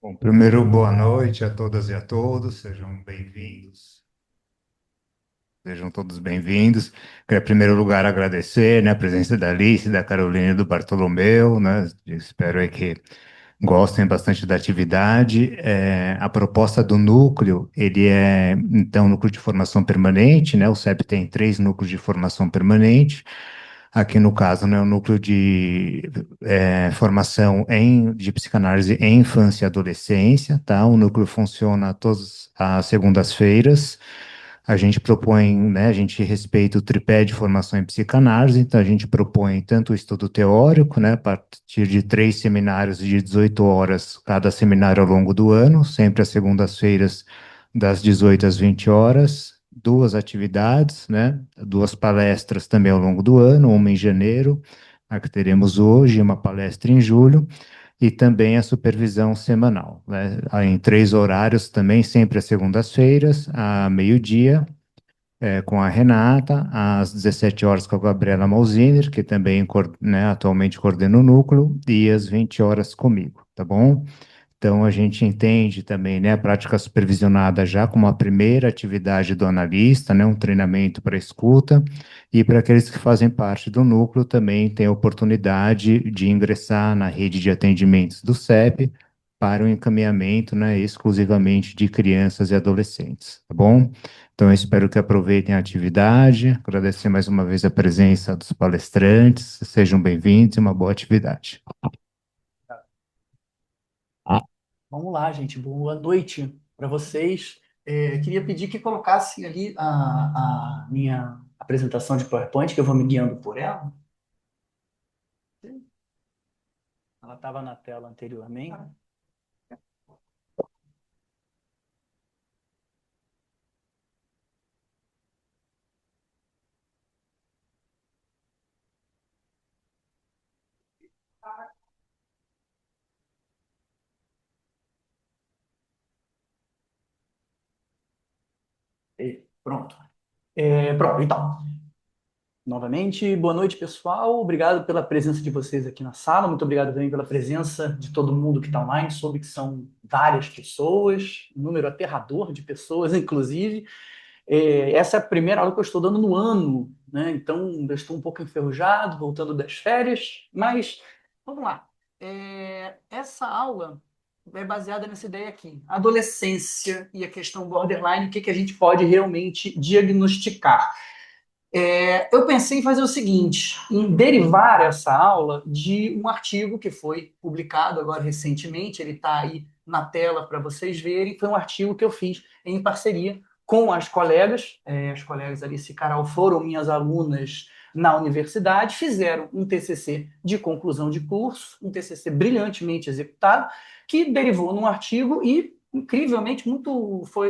Bom, primeiro, boa noite a todas e a todos, sejam bem-vindos. Sejam todos bem-vindos. Quero, em primeiro lugar, agradecer, né, a presença da Alice, da Carolina e do Bartolomeu, né? Espero aí que gostem bastante da atividade. A proposta do núcleo, ele é, então, núcleo de formação permanente, né? O CEP tem três núcleos de formação permanente. Aqui, no caso, né, o núcleo de formação de psicanálise em infância e adolescência, tá? O núcleo funciona todas as segundas-feiras. A gente propõe, né, a gente respeita o tripé de formação em psicanálise, então a gente propõe tanto o estudo teórico, né, a partir de três seminários de 18 horas, cada seminário ao longo do ano, sempre às segundas-feiras, das 18 às 20 horas, duas atividades, né, duas palestras também ao longo do ano, uma em janeiro, a que teremos hoje, uma palestra em julho, e também a supervisão semanal, né, em três horários também, sempre às segundas-feiras, a meio-dia, com a Renata, às 17 horas com a Gabriela Malziner, que também, né, atualmente coordena o núcleo, e às 20 horas comigo, tá bom? Então, a gente entende também, né, a prática supervisionada já como a primeira atividade do analista, né, um treinamento para escuta, e para aqueles que fazem parte do núcleo também tem a oportunidade de ingressar na rede de atendimentos do CEP para o encaminhamento, né, exclusivamente de crianças e adolescentes, tá bom? Então, eu espero que aproveitem a atividade, agradecer mais uma vez a presença dos palestrantes, sejam bem-vindos e uma boa atividade. Vamos lá, gente. Boa noite para vocês. Queria pedir que colocassem ali a minha apresentação de PowerPoint, que eu vou me guiando por ela. Ela estava na tela anteriormente. Pronto. Pronto, então. Novamente, boa noite, pessoal. Obrigado pela presença de vocês aqui na sala. Muito obrigado também pela presença de todo mundo que está online. Soube que são várias pessoas, um número aterrador de pessoas, inclusive. Essa é a primeira aula que eu estou dando no ano, né? Então, eu estou um pouco enferrujado, voltando das férias, mas vamos lá. Essa aula é baseada nessa ideia aqui: adolescência e a questão borderline, o que que a gente pode realmente diagnosticar. Eu pensei em fazer o seguinte, em derivar essa aula de um artigo que foi publicado agora recentemente, ele está aí na tela para vocês verem, foi um artigo que eu fiz em parceria com as colegas Alice e Carol foram minhas alunas na universidade, fizeram um TCC de conclusão de curso, um TCC brilhantemente executado, que derivou num artigo e incrivelmente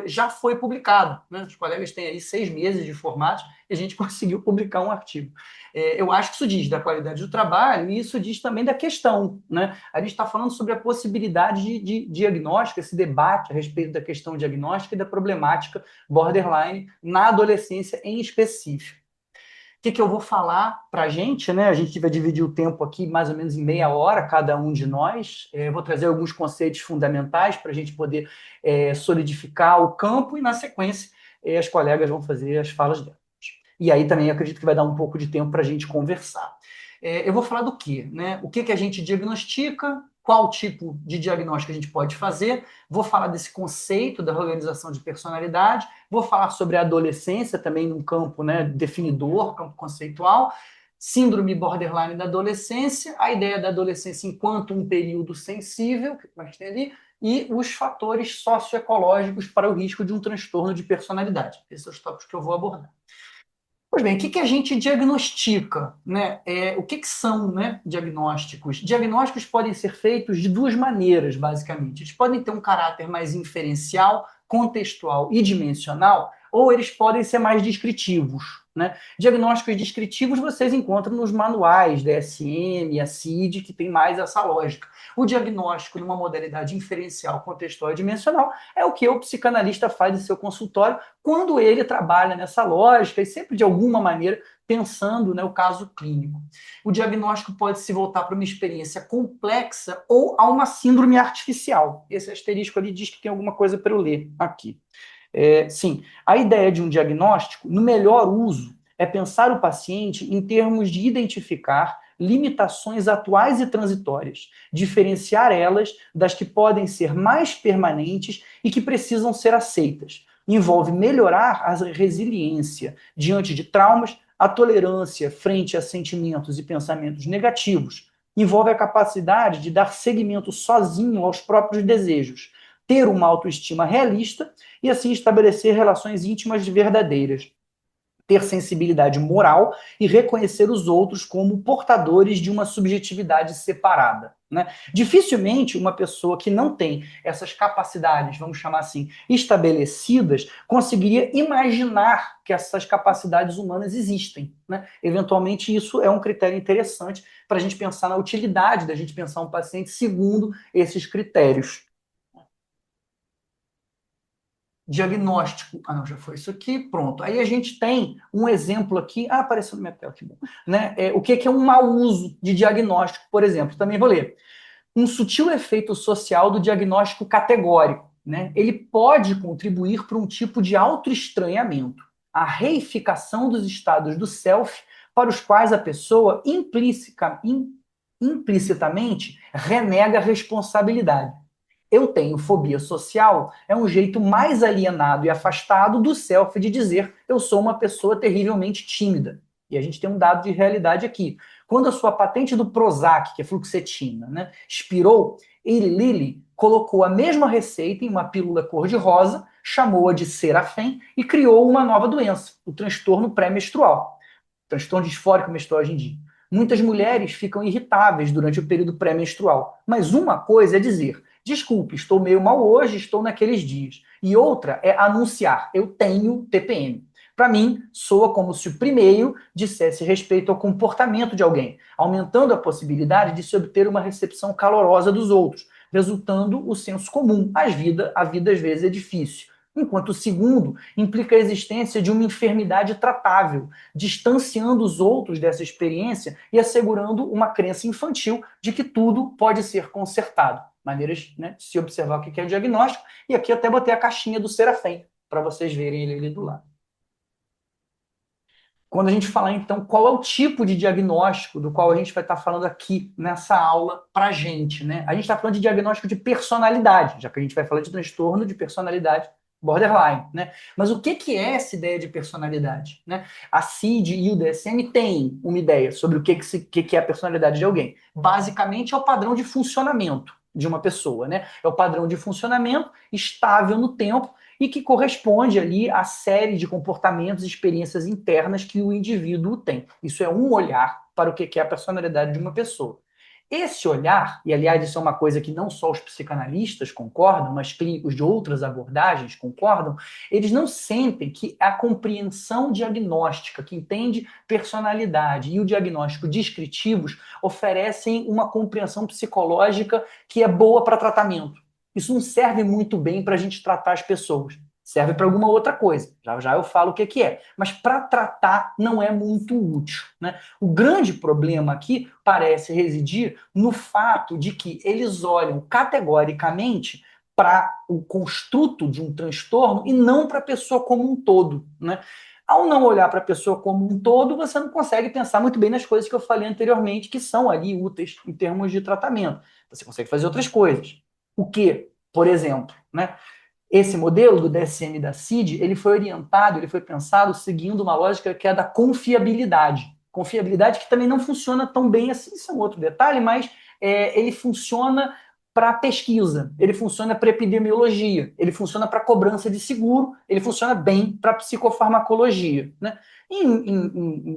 já foi publicado, né? Os colegas têm aí 6 meses de formato e a gente conseguiu publicar um artigo. Eu acho que isso diz da qualidade do trabalho e isso diz também da questão, né? A gente está falando sobre a possibilidade de diagnóstico, esse debate a respeito da questão diagnóstica e da problemática borderline na adolescência em específico. O que eu vou falar para a gente, né? A gente vai dividir o tempo aqui mais ou menos em meia hora, cada um de nós. Vou trazer alguns conceitos fundamentais para a gente poder solidificar o campo e, na sequência, as colegas vão fazer as falas delas. E aí também acredito que vai dar um pouco de tempo para a gente conversar. Eu vou falar do quê? Né? O que a gente diagnostica, qual tipo de diagnóstico a gente pode fazer, vou falar desse conceito da organização de personalidade, vou falar sobre a adolescência também num campo, né, definidor, campo conceitual, síndrome borderline da adolescência, a ideia da adolescência enquanto um período sensível, que nós temos ali, e os fatores socioecológicos para o risco de um transtorno de personalidade. Esses são os tópicos que eu vou abordar. Pois bem, o que a gente diagnostica, né? O que são, né, diagnósticos? Diagnósticos podem ser feitos de duas maneiras, basicamente. Eles podem ter um caráter mais inferencial, contextual e dimensional, ou eles podem ser mais descritivos, né? Diagnósticos descritivos vocês encontram nos manuais DSM, a CID, que tem mais essa lógica. O diagnóstico numa modalidade inferencial, contextual e dimensional é o que o psicanalista faz em seu consultório quando ele trabalha nessa lógica e sempre de alguma maneira pensando, né, o caso clínico. O diagnóstico pode se voltar para uma experiência complexa ou a uma síndrome artificial. Esse asterisco ali diz que tem alguma coisa para eu ler aqui. Sim, a ideia de um diagnóstico, no melhor uso, é pensar o paciente em termos de identificar limitações atuais e transitórias, diferenciar elas das que podem ser mais permanentes e que precisam ser aceitas. Envolve melhorar a resiliência diante de traumas, a tolerância frente a sentimentos e pensamentos negativos. Envolve a capacidade de dar seguimento sozinho aos próprios desejos, ter uma autoestima realista e assim estabelecer relações íntimas verdadeiras, ter sensibilidade moral e reconhecer os outros como portadores de uma subjetividade separada. Né? Dificilmente uma pessoa que não tem essas capacidades, vamos chamar assim, estabelecidas, conseguiria imaginar que essas capacidades humanas existem. Né? Eventualmente, isso é um critério interessante para a gente pensar na utilidade da gente pensar um paciente segundo esses critérios. Diagnóstico. Ah, não, já foi isso aqui, pronto. Aí a gente tem um exemplo aqui. Ah, apareceu no minha tela, que bom. Né? O que é um mau uso de diagnóstico, por exemplo? Também vou ler. Um sutil efeito social do diagnóstico categórico. Né? Ele pode contribuir para um tipo de autoestranhamento, a reificação dos estados do self para os quais a pessoa implicitamente renega a responsabilidade. Eu tenho fobia social é um jeito mais alienado e afastado do self de dizer eu sou uma pessoa terrivelmente tímida. E a gente tem um dado de realidade aqui. Quando a sua patente do Prozac, que é fluoxetina, né, expirou, Eli Lilly colocou a mesma receita em uma pílula cor-de-rosa, chamou-a de Serafem e criou uma nova doença, o transtorno pré-menstrual. Transtorno disfórico menstrual hoje em dia. Muitas mulheres ficam irritáveis durante o período pré-menstrual. Mas uma coisa é dizer: desculpe, estou meio mal hoje, estou naqueles dias. E outra é anunciar: eu tenho TPM. Para mim, soa como se o primeiro dissesse respeito ao comportamento de alguém, aumentando a possibilidade de se obter uma recepção calorosa dos outros, resultando o senso comum. A vida às vezes é difícil. Enquanto o segundo implica a existência de uma enfermidade tratável, distanciando os outros dessa experiência e assegurando uma crença infantil de que tudo pode ser consertado. Maneiras, né, de se observar o que é o diagnóstico. E aqui até botei a caixinha do Serafém, para vocês verem ele ali do lado. Quando a gente falar, então, qual é o tipo de diagnóstico do qual a gente vai estar falando aqui nessa aula para a gente, né? A gente está falando de diagnóstico de personalidade, já que a gente vai falar de transtorno de personalidade borderline, né? Mas o que é essa ideia de personalidade, né? A CID e o DSM têm uma ideia sobre o que é a personalidade de alguém. Basicamente, é o padrão de funcionamento de uma pessoa, né? É o padrão de funcionamento estável no tempo e que corresponde ali à série de comportamentos e experiências internas que o indivíduo tem. Isso é um olhar para o que é a personalidade de uma pessoa. Esse olhar, e aliás, isso é uma coisa que não só os psicanalistas concordam, mas clínicos de outras abordagens concordam, eles não sentem que a compreensão diagnóstica, que entende personalidade, e o diagnóstico descritivos oferecem uma compreensão psicológica que é boa para tratamento. Isso não serve muito bem para a gente tratar as pessoas. Serve para alguma outra coisa. Já já eu falo o que é. Mas para tratar não é muito útil. Né? O grande problema aqui parece residir no fato de que eles olham categoricamente para o construto de um transtorno e não para a pessoa como um todo. Né? Ao não olhar para a pessoa como um todo, você não consegue pensar muito bem nas coisas que eu falei anteriormente, que são ali úteis em termos de tratamento. Você consegue fazer outras coisas. O que, por exemplo, né? Esse modelo do DSM e da CID, ele foi orientado, ele foi pensado seguindo uma lógica que é da confiabilidade. Confiabilidade que também não funciona tão bem assim, isso é um outro detalhe, mas ele funciona para pesquisa, ele funciona para epidemiologia, ele funciona para cobrança de seguro, ele funciona bem para psicofarmacologia. Né?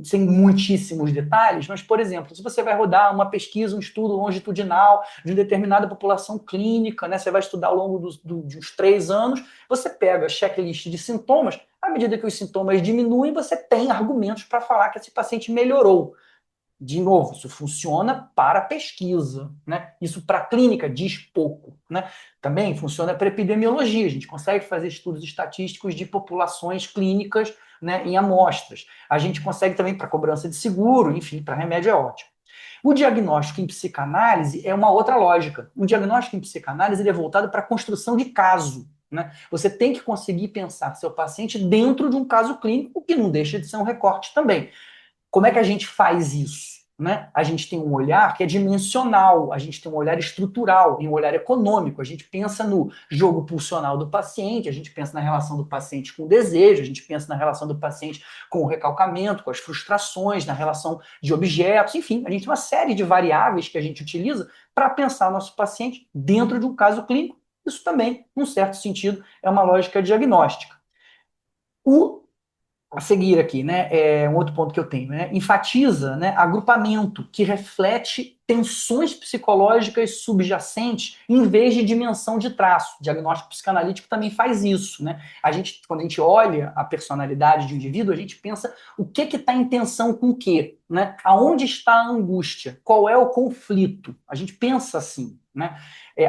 Sem muitíssimos detalhes, mas, por exemplo, se você vai rodar uma pesquisa, um estudo longitudinal de uma determinada população clínica, né, você vai estudar ao longo de uns 3 anos, você pega a checklist de sintomas, à medida que os sintomas diminuem, você tem argumentos para falar que esse paciente melhorou. De novo, isso funciona para pesquisa, né? Isso para clínica diz pouco, né? Também funciona para epidemiologia. A gente consegue fazer estudos estatísticos de populações clínicas, né, em amostras. A gente consegue também para cobrança de seguro, enfim, para remédio é ótimo. O diagnóstico em psicanálise é uma outra lógica. O diagnóstico em psicanálise ele é voltado para a construção de caso. Né? Você tem que conseguir pensar seu paciente dentro de um caso clínico, o que não deixa de ser um recorte também. Como é que a gente faz isso? Né? A gente tem um olhar que é dimensional, a gente tem um olhar estrutural e um olhar econômico. A gente pensa no jogo pulsional do paciente, a gente pensa na relação do paciente com o desejo, a gente pensa na relação do paciente com o recalcamento, com as frustrações, na relação de objetos, enfim, a gente tem uma série de variáveis que a gente utiliza para pensar o nosso paciente dentro de um caso clínico. Isso também, num certo sentido, é uma lógica diagnóstica. O a seguir aqui, né, é um outro ponto que eu tenho, né, enfatiza, né, agrupamento que reflete tensões psicológicas subjacentes em vez de dimensão de traço. O diagnóstico psicanalítico também faz isso, né? Quando a gente olha a personalidade de um indivíduo, a gente pensa o que está em tensão com o quê, né? Aonde está a angústia? Qual é o conflito? A gente pensa assim, né?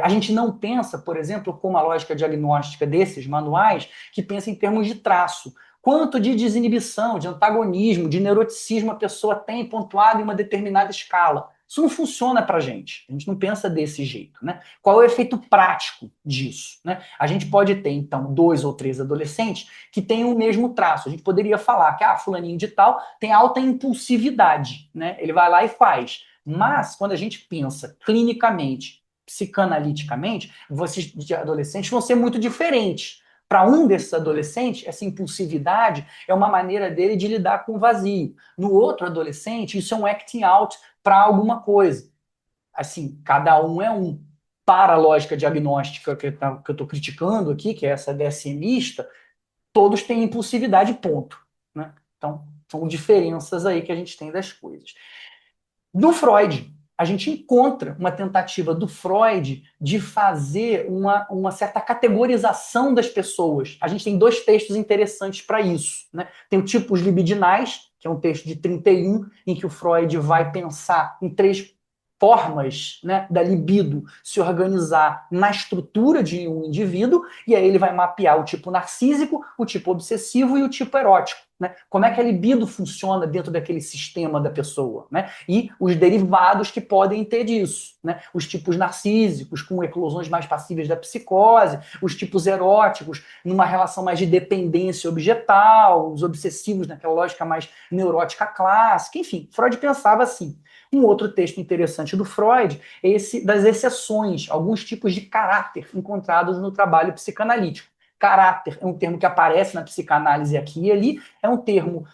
A gente não pensa, por exemplo, como a lógica diagnóstica desses manuais, que pensa em termos de traço. Quanto de desinibição, de antagonismo, de neuroticismo a pessoa tem pontuado em uma determinada escala. Isso não funciona para a gente. A gente não pensa desse jeito. Né? Qual é o efeito prático disso? Né? A gente pode ter, então, 2 ou 3 adolescentes que têm o mesmo traço. A gente poderia falar que, fulaninho de tal tem alta impulsividade. Né? Ele vai lá e faz. Mas, quando a gente pensa clinicamente, psicanaliticamente, vocês de adolescentes vão ser muito diferentes. Para um desses adolescentes, essa impulsividade é uma maneira dele de lidar com o vazio. No outro adolescente, isso é um acting out para alguma coisa. Assim, cada um é um. Para a lógica diagnóstica que eu estou criticando aqui, que é essa DSMista, todos têm impulsividade, ponto. Né? Então, são diferenças aí que a gente tem das coisas. Do Freud, a gente encontra uma tentativa do Freud de fazer uma certa categorização das pessoas. A gente tem 2 textos interessantes para isso. Né? Tem o Tipos Libidinais, que é um texto de 31, em que o Freud vai pensar em 3 formas, né, da libido se organizar na estrutura de um indivíduo, e aí ele vai mapear o tipo narcísico, o tipo obsessivo e o tipo erótico. Né? Como é que a libido funciona dentro daquele sistema da pessoa, né? E os derivados que podem ter disso, né? Os tipos narcísicos com eclosões mais passíveis da psicose, os tipos eróticos numa relação mais de dependência objetal, os obsessivos naquela lógica mais neurótica clássica, enfim, Freud pensava assim. Um outro texto interessante do Freud é esse das exceções, alguns tipos de caráter encontrados no trabalho psicanalítico. Caráter é um termo que aparece na psicanálise aqui e ali, é um termo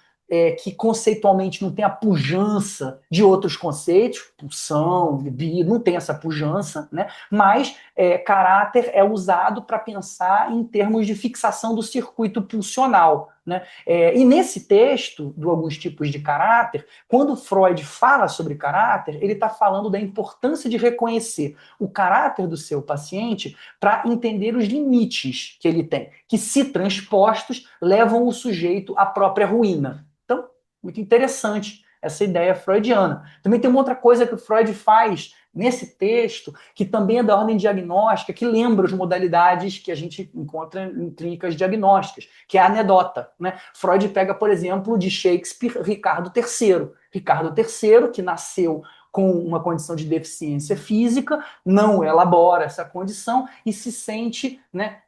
que conceitualmente não tem a pujança de outros conceitos, pulsão, libido, não tem essa pujança, né? Mas caráter é usado para pensar em termos de fixação do circuito pulsional. Né? E nesse texto, do alguns tipos de caráter, quando Freud fala sobre caráter, ele está falando da importância de reconhecer o caráter do seu paciente para entender os limites que ele tem, que, se transpostos, levam o sujeito à própria ruína. Então, muito interessante essa ideia freudiana. Também tem uma outra coisa que o Freud faz nesse texto, que também é da ordem diagnóstica, que lembra as modalidades que a gente encontra em clínicas diagnósticas, que é a anedota. Né? Freud pega, por exemplo, de Shakespeare, Ricardo III. Ricardo III, que nasceu com uma condição de deficiência física, não elabora essa condição e se sente, né,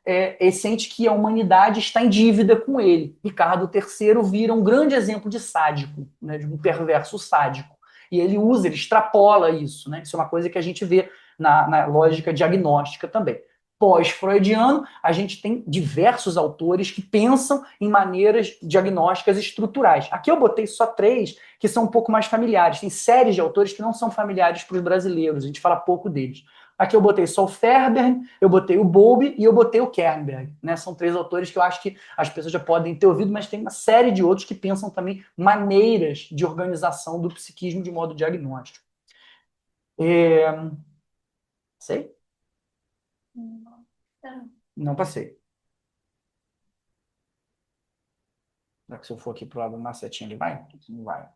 sente que a humanidade está em dívida com ele. Ricardo III vira um grande exemplo de sádico, né, de um perverso sádico. E ele usa, ele extrapola isso. Né? Isso é uma coisa que a gente vê na lógica diagnóstica também. Pós-freudiano, a gente tem diversos autores que pensam em maneiras diagnósticas estruturais. Aqui eu botei só 3 que são um pouco mais familiares. Tem séries de autores que não são familiares para os brasileiros, a gente fala pouco deles. Aqui eu botei só o Fairbairn, eu botei o Bowlby e eu botei o Kernberg. Né? São 3 autores que eu acho que as pessoas já podem ter ouvido, mas tem uma série de outros que pensam também maneiras de organização do psiquismo de modo diagnóstico. Sei? Não passei. Será que se eu for aqui pro lado da setinha ele vai? Não vai.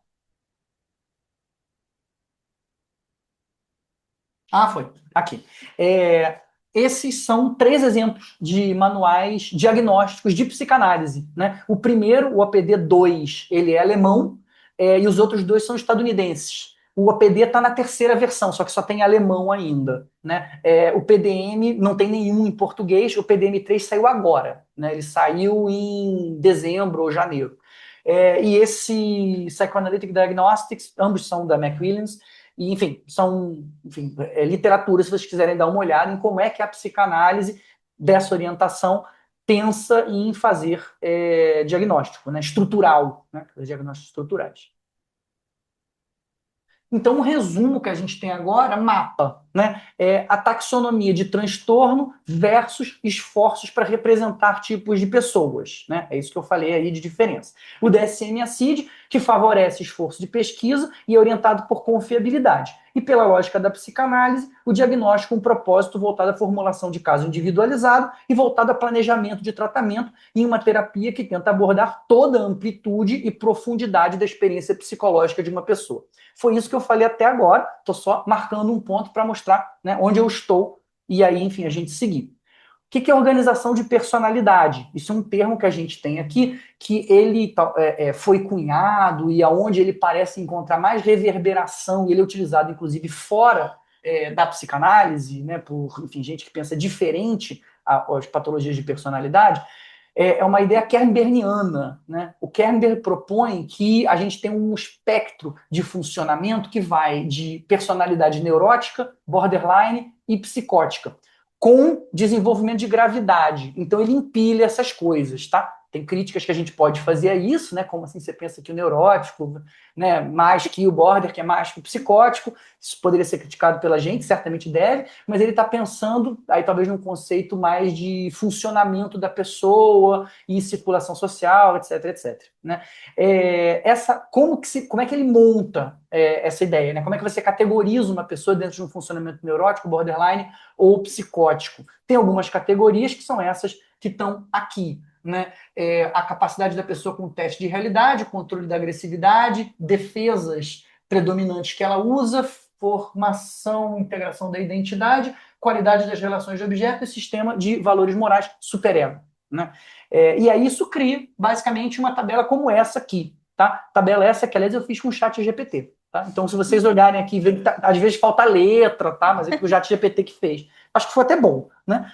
Ah, foi. Aqui. É, esses são três exemplos de manuais diagnósticos de psicanálise, né? O primeiro, o APD-2, ele é alemão, e os outros dois são estadunidenses. O APD está na terceira versão, só que só tem alemão ainda, né? O PDM não tem nenhum em português, o PDM-3 saiu agora, né? Ele saiu em dezembro ou janeiro. E esse Psychoanalytic Diagnostics, ambos são da McWilliams, e, enfim, são literatura, se vocês quiserem dar uma olhada em como é que a psicanálise dessa orientação pensa em fazer diagnóstico, né, estrutural, né, diagnósticos estruturais. Então, um resumo que a gente tem agora, mapa, né? É a taxonomia de transtorno versus esforços para representar tipos de pessoas, né? É isso que eu falei aí de diferença. O DSM-ACID, que favorece esforço de pesquisa e é orientado por confiabilidade. E pela lógica da psicanálise, o diagnóstico com um propósito voltado à formulação de caso individualizado e voltado a planejamento de tratamento em uma terapia que tenta abordar toda a amplitude e profundidade da experiência psicológica de uma pessoa. Foi isso que eu falei até agora, estou só marcando um ponto para mostrar, né, onde eu estou e aí, enfim, a gente seguir. O que é organização de personalidade? Isso é um termo que a gente tem aqui, que ele foi cunhado e aonde ele parece encontrar mais reverberação, e ele é utilizado, inclusive, fora da psicanálise, né, por, enfim, gente que pensa diferente às patologias de personalidade, é uma ideia kernbergiana, né? O Kernberg propõe que a gente tem um espectro de funcionamento que vai de personalidade neurótica, borderline e psicótica, com desenvolvimento de gravidade. Então ele empilha essas coisas, tá? Tem críticas que a gente pode fazer a isso, né? Como assim você pensa que o neurótico, né, mais que o border, que é mais que o psicótico, isso poderia ser criticado pela gente, certamente deve, mas ele está pensando aí talvez num conceito mais de funcionamento da pessoa e circulação social, etc, etc. Né? Como é que ele monta essa ideia? Né? Como é que você categoriza uma pessoa dentro de um funcionamento neurótico, borderline ou psicótico? Tem algumas categorias que são essas que estão aqui. Né? A capacidade da pessoa com teste de realidade, controle da agressividade, defesas predominantes que ela usa, formação, integração da identidade, qualidade das relações de objeto e sistema de valores morais superego. Né? E aí isso cria, basicamente, uma tabela como essa aqui. Tá? Tabela essa que, aliás, eu fiz com o chat GPT. Tá? Então, se vocês olharem aqui, às vezes falta letra, tá? Mas é que o chat GPT que fez. Acho que foi até bom. Né?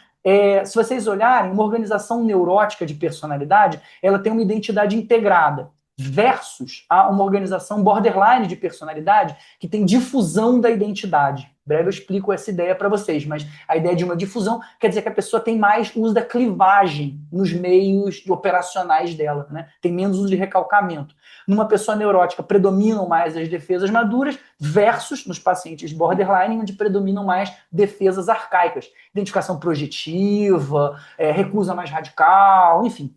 Se vocês olharem, uma organização neurótica de personalidade, ela tem uma identidade integrada versus a uma organização borderline de personalidade que tem difusão da identidade. Em breve eu explico essa ideia para vocês, mas a ideia de uma difusão quer dizer que a pessoa tem mais uso da clivagem nos meios operacionais dela, né? Tem menos uso de recalcamento. Numa pessoa neurótica predominam mais as defesas maduras versus nos pacientes borderline, onde predominam mais defesas arcaicas. Identificação projetiva, recusa mais radical, enfim.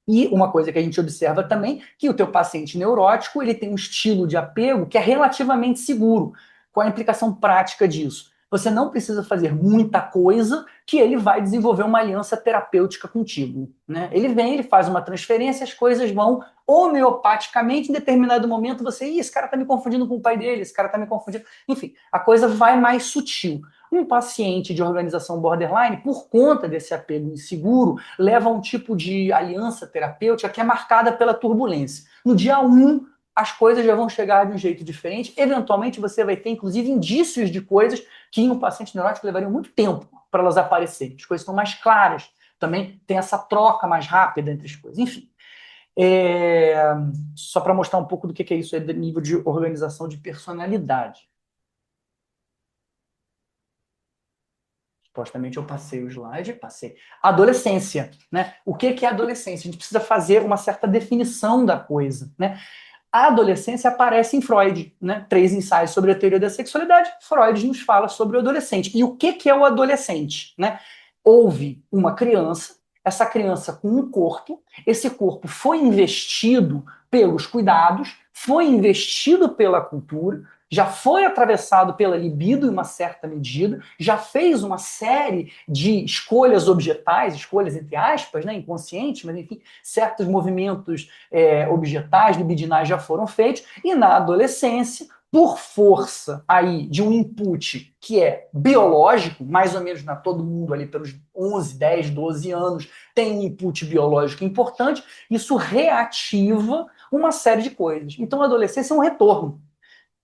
E uma coisa que a gente observa também, que o teu paciente neurótico, ele tem um estilo de apego que é relativamente seguro. Qual a implicação prática disso? Você não precisa fazer muita coisa que ele vai desenvolver uma aliança terapêutica contigo. Né? Ele vem, ele faz uma transferência, as coisas vão homeopaticamente, em determinado momento você, esse cara tá me confundindo com o pai dele, esse cara tá me confundindo. Enfim, a coisa vai mais sutil. Um paciente de organização borderline, por conta desse apego inseguro, leva a um tipo de aliança terapêutica que é marcada pela turbulência. No dia 1, as coisas já vão chegar de um jeito diferente. Eventualmente, você vai ter, inclusive, indícios de coisas que em um paciente neurótico levariam muito tempo para elas aparecerem. As coisas estão mais claras. Também tem essa troca mais rápida entre as coisas. Enfim, só para mostrar um pouco do que é isso, é do nível de organização de personalidade. Supostamente eu passei o slide, passei. Adolescência, né? O que é adolescência? A gente precisa fazer uma certa definição da coisa, né? A adolescência aparece em Freud, né? 3 ensaios sobre a teoria da sexualidade. Freud nos fala sobre o adolescente. E o que é o adolescente, né? Houve uma criança, essa criança com um corpo, esse corpo foi investido pelos cuidados, foi investido pela cultura, já foi atravessado pela libido em uma certa medida, já fez uma série de escolhas objetais, escolhas entre aspas, né, inconscientes, mas enfim, certos movimentos objetais, libidinais já foram feitos, e na adolescência, por força aí de um input que é biológico, mais ou menos todo mundo ali pelos 11, 10, 12 anos tem um input biológico importante, isso reativa uma série de coisas. Então a adolescência é um retorno.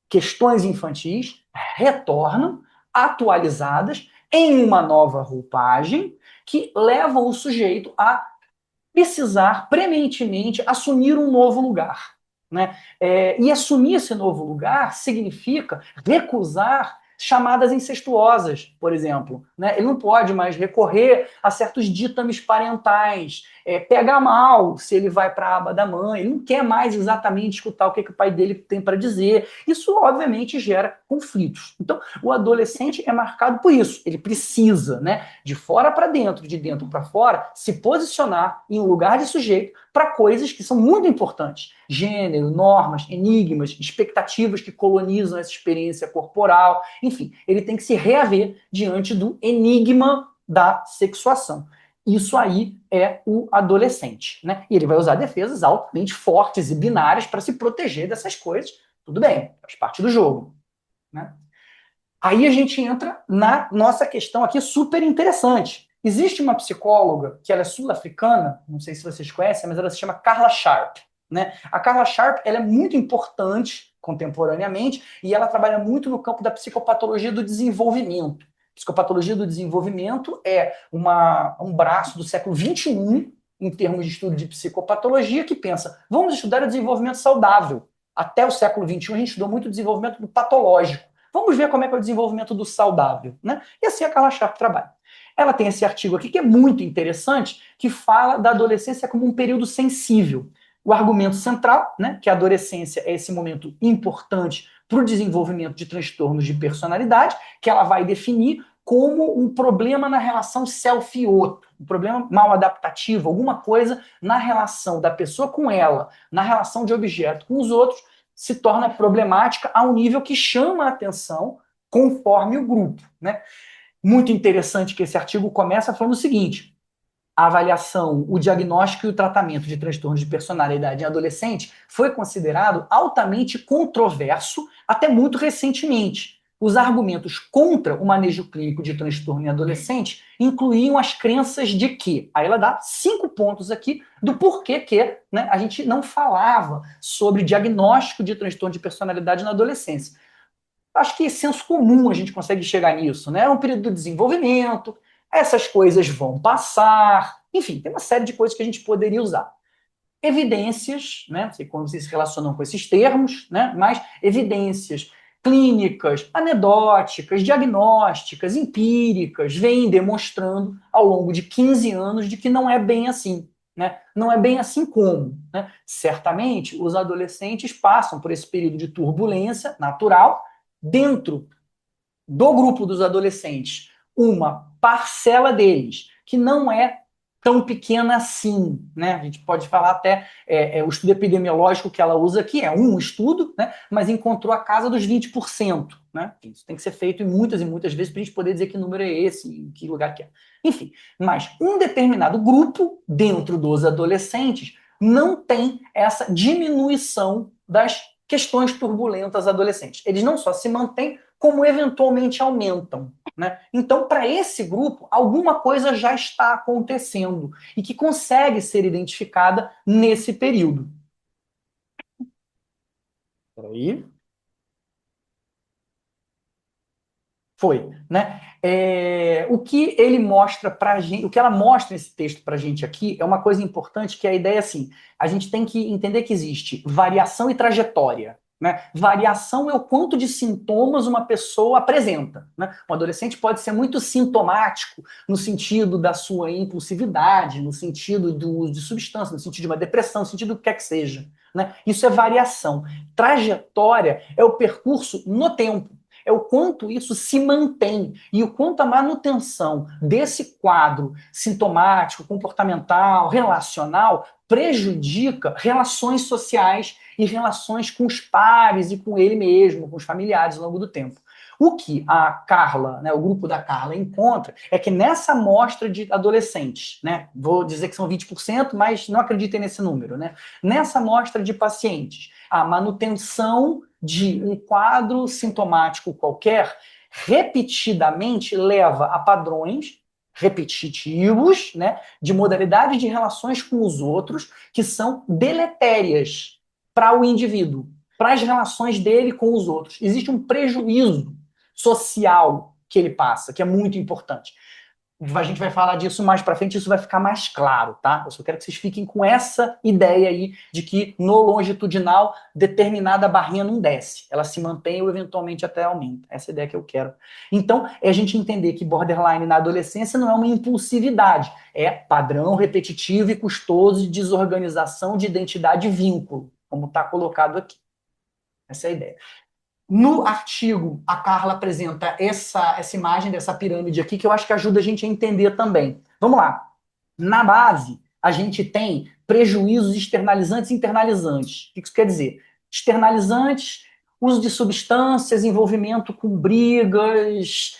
Questões infantis retornam atualizadas em uma nova roupagem que levam o sujeito a precisar prementemente assumir um novo lugar. Né? E assumir esse novo lugar significa recusar chamadas incestuosas, por exemplo. Né? Ele não pode mais recorrer a certos ditames parentais, pega mal se ele vai para a aba da mãe, ele não quer mais exatamente escutar o que o pai dele tem para dizer. Isso, obviamente, gera conflitos. Então, o adolescente é marcado por isso. Ele precisa, né, de fora para dentro, de dentro para fora, se posicionar em um lugar de sujeito para coisas que são muito importantes. Gênero, normas, enigmas, expectativas que colonizam essa experiência corporal. Enfim, ele tem que se reaver diante do enigma da sexuação. Isso aí é o adolescente, né? E ele vai usar defesas altamente fortes e binárias para se proteger dessas coisas. Tudo bem, faz parte do jogo, né? Aí a gente entra na nossa questão aqui super interessante. Existe uma psicóloga que ela é sul-africana, não sei se vocês conhecem, mas ela se chama Carla Sharp, né? A Carla Sharp, ela é muito importante contemporaneamente e ela trabalha muito no campo da psicopatologia do desenvolvimento. Psicopatologia do desenvolvimento é um braço do século XXI, em termos de estudo de psicopatologia, que pensa, vamos estudar o desenvolvimento saudável. Até o século XXI a gente estudou muito o desenvolvimento do patológico. Vamos ver como é que é o desenvolvimento do saudável, né? E assim a Carla Sharp trabalha. Ela tem esse artigo aqui que é muito interessante, que fala da adolescência como um período sensível. O argumento central, né, que a adolescência é esse momento importante para o desenvolvimento de transtornos de personalidade, que ela vai definir como um problema na relação self e outro, um problema mal adaptativo, alguma coisa na relação da pessoa com ela, na relação de objeto com os outros, se torna problemática a um nível que chama a atenção conforme o grupo, né? Muito interessante que esse artigo começa falando o seguinte: a avaliação, o diagnóstico e o tratamento de transtornos de personalidade em adolescente foi considerado altamente controverso até muito recentemente. Os argumentos contra o manejo clínico de transtorno em adolescente incluíam as crenças de que, aí ela dá 5 pontos aqui do porquê que, né, a gente não falava sobre diagnóstico de transtorno de personalidade na adolescência. Acho que senso comum a gente consegue chegar nisso, né? É um período de desenvolvimento, essas coisas vão passar, enfim, tem uma série de coisas que a gente poderia usar. Evidências, né? Não sei como vocês se relacionam com esses termos, né? Mas evidências clínicas, anedóticas, diagnósticas, empíricas, vêm demonstrando ao longo de 15 anos de que não é bem assim. Né? Não é bem assim como. Né? Certamente, os adolescentes passam por esse período de turbulência natural dentro do grupo dos adolescentes, uma parcela deles que não é tão pequena assim, né? A gente pode falar até o estudo epidemiológico que ela usa aqui é um estudo, né? Mas encontrou a casa dos 20%, né? Isso tem que ser feito e muitas vezes para a gente poder dizer que número é esse, em que lugar que é. Enfim, mas um determinado grupo dentro dos adolescentes não tem essa diminuição das questões turbulentas adolescentes. Eles não só se mantêm, como eventualmente aumentam. Né? Então, para esse grupo, alguma coisa já está acontecendo e que consegue ser identificada nesse período. Peraí. Foi, né? O que ele mostra para gente, o que ela mostra nesse texto para gente aqui é uma coisa importante, que é a ideia assim: a gente tem que entender que existe variação e trajetória. Né? Variação é o quanto de sintomas uma pessoa apresenta. Né? Um adolescente pode ser muito sintomático no sentido da sua impulsividade, no sentido do uso de substância, no sentido de uma depressão, no sentido do que quer que seja. Né? Isso é variação. Trajetória é o percurso no tempo. É o quanto isso se mantém e o quanto a manutenção desse quadro sintomático, comportamental, relacional prejudica relações sociais e relações com os pares e com ele mesmo, com os familiares ao longo do tempo. O que a Carla, né, o grupo da Carla encontra é que nessa amostra de adolescentes, né, vou dizer que são 20%, mas não acreditem nesse número, né, nessa amostra de pacientes, a manutenção de um quadro sintomático qualquer, repetidamente leva a padrões repetitivos, né, de modalidades de relações com os outros que são deletérias para o indivíduo, para as relações dele com os outros. Existe um prejuízo social que ele passa, que é muito importante. A gente vai falar disso mais para frente, isso vai ficar mais claro, tá? Eu só quero que vocês fiquem com essa ideia aí de que no longitudinal determinada barrinha não desce, ela se mantém ou eventualmente até aumenta. Essa é a ideia que eu quero. Então, é a gente entender que borderline na adolescência não é uma impulsividade, é padrão repetitivo e custoso de desorganização de identidade e vínculo, como está colocado aqui. Essa é a ideia. No artigo, a Carla apresenta essa imagem dessa pirâmide aqui, que eu acho que ajuda a gente a entender também. Vamos lá. Na base, a gente tem prejuízos externalizantes e internalizantes. O que isso quer dizer? Externalizantes, uso de substâncias, envolvimento com brigas,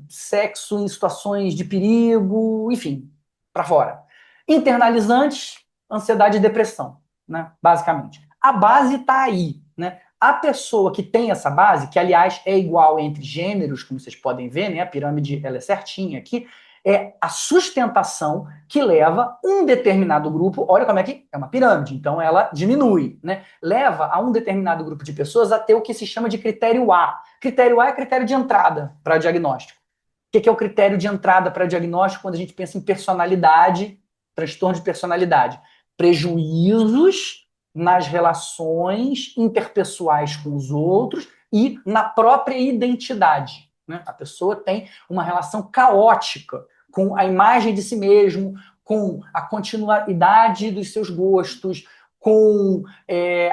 sexo em situações de perigo, enfim, para fora. Internalizantes, ansiedade e depressão, né? Basicamente. A base está aí, né? A pessoa que tem essa base, que aliás é igual entre gêneros, como vocês podem ver, né? A pirâmide ela é certinha aqui, é a sustentação que leva um determinado grupo, olha como é que é uma pirâmide, então ela diminui, né? Leva a um determinado grupo de pessoas a ter o que se chama de critério A. Critério A é critério de entrada para diagnóstico. O que é o critério de entrada para diagnóstico quando a gente pensa em personalidade, transtorno de personalidade? Prejuízos nas relações interpessoais com os outros e na própria identidade. Né? A pessoa tem uma relação caótica com a imagem de si mesmo, com a continuidade dos seus gostos, com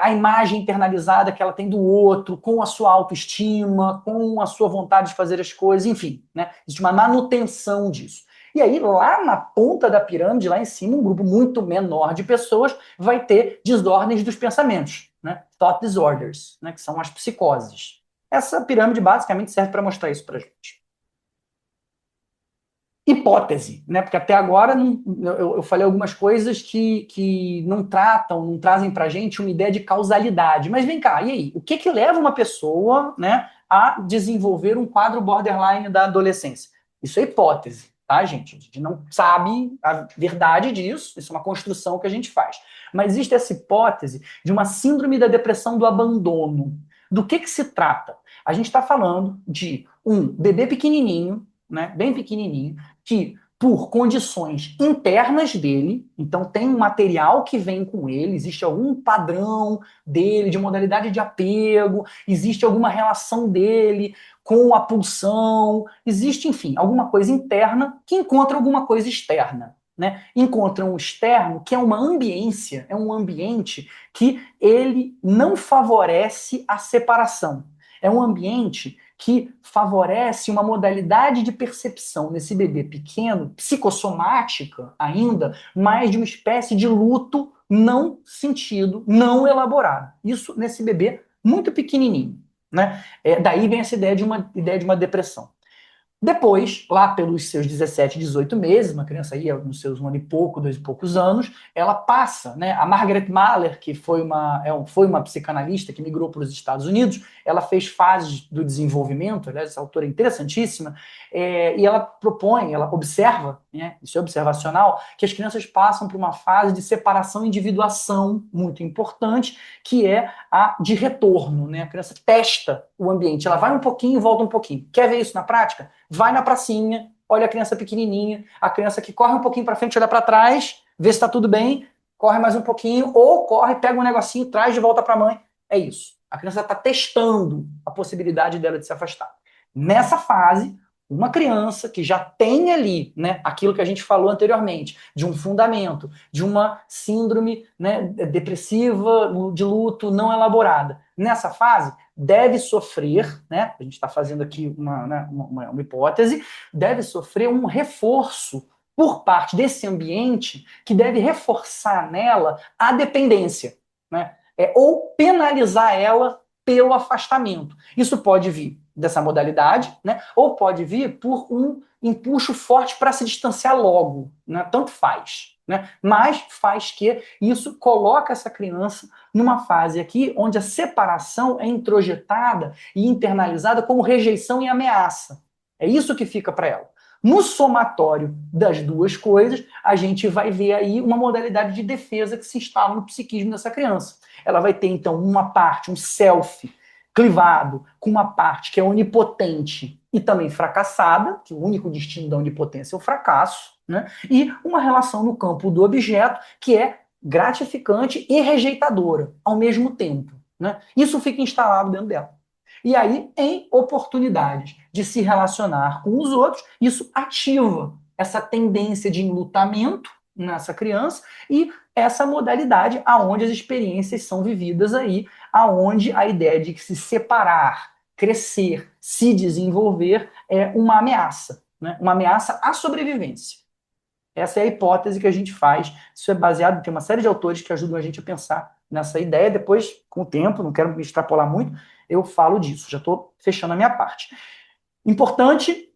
a imagem internalizada que ela tem do outro, com a sua autoestima, com a sua vontade de fazer as coisas, enfim, né? Existe uma manutenção disso. E aí, lá na ponta da pirâmide, lá em cima, um grupo muito menor de pessoas vai ter desordens dos pensamentos, né? Thought disorders, né? Que são as psicoses. Essa pirâmide basicamente serve para mostrar isso para a gente. Hipótese, né? Porque até agora eu falei algumas coisas que não tratam, não trazem para a gente uma ideia de causalidade. Mas vem cá, e aí? O que leva uma pessoa, né, a desenvolver um quadro borderline da adolescência? Isso é hipótese, tá, gente? A gente não sabe a verdade disso, isso é uma construção que a gente faz. Mas existe essa hipótese de uma síndrome da depressão do abandono. Do que se trata? A gente está falando de um bebê pequenininho, né, bem pequenininho, que por condições internas dele, então tem um material que vem com ele, existe algum padrão dele de modalidade de apego, existe alguma relação dele com a pulsão, existe, enfim, alguma coisa interna que encontra alguma coisa externa. Né? Encontra um externo que é uma ambiência, é um ambiente que ele não favorece a separação. É um ambiente que favorece uma modalidade de percepção nesse bebê pequeno, psicossomática ainda, mais de uma espécie de luto não sentido, não elaborado. Isso nesse bebê muito pequenininho. Né? Daí vem essa ideia de uma depressão. Depois, lá pelos seus 17, 18 meses, uma criança aí nos seus 1 ano e pouco, 2 e poucos anos, ela passa, né? A Margaret Mahler, que foi uma psicanalista que migrou para os Estados Unidos, ela fez fases do desenvolvimento, aliás, essa autora é interessantíssima, e ela propõe, ela observa, né? Isso é observacional, que as crianças passam por uma fase de separação e individuação muito importante, que é a de retorno, né? A criança testa o ambiente, ela vai um pouquinho e volta um pouquinho. Quer ver isso na prática? Vai na pracinha, olha a criança pequenininha, a criança que corre um pouquinho para frente, olha para trás, vê se está tudo bem, corre mais um pouquinho, ou corre, pega um negocinho, traz de volta para a mãe. É isso. A criança está testando a possibilidade dela de se afastar. Nessa fase, uma criança que já tem ali, né, aquilo que a gente falou anteriormente, de um fundamento, de uma síndrome, né, depressiva, de luto não elaborada. Nessa fase, deve sofrer, né, a gente está fazendo aqui uma hipótese, deve sofrer um reforço por parte desse ambiente que deve reforçar nela a dependência, né, ou penalizar ela pelo afastamento. Isso pode vir dessa modalidade, né, ou pode vir por um empuxo forte para se distanciar logo, né, tanto faz. né? Mas faz que isso coloca essa criança numa fase aqui onde a separação é introjetada e internalizada como rejeição e ameaça. É isso que fica para ela. No somatório das duas coisas, a gente vai ver aí uma modalidade de defesa que se instala no psiquismo dessa criança. Ela vai ter, então, uma parte, um self clivado, com uma parte que é onipotente e também fracassada, que o único destino da onipotência é o fracasso, né? E uma relação no campo do objeto que é gratificante e rejeitadora ao mesmo tempo, né? Isso fica instalado dentro dela. E aí, em oportunidades de se relacionar com os outros, isso ativa essa tendência de enlutamento nessa criança e essa modalidade aonde as experiências são vividas aí, aonde a ideia de que se separar, crescer, se desenvolver é uma ameaça, né? Uma ameaça à sobrevivência. Essa é a hipótese que a gente faz. Isso é baseado, tem uma série de autores que ajudam a gente a pensar nessa ideia. Depois, com o tempo, não quero me extrapolar muito, eu falo disso. Já estou fechando a minha parte. Importante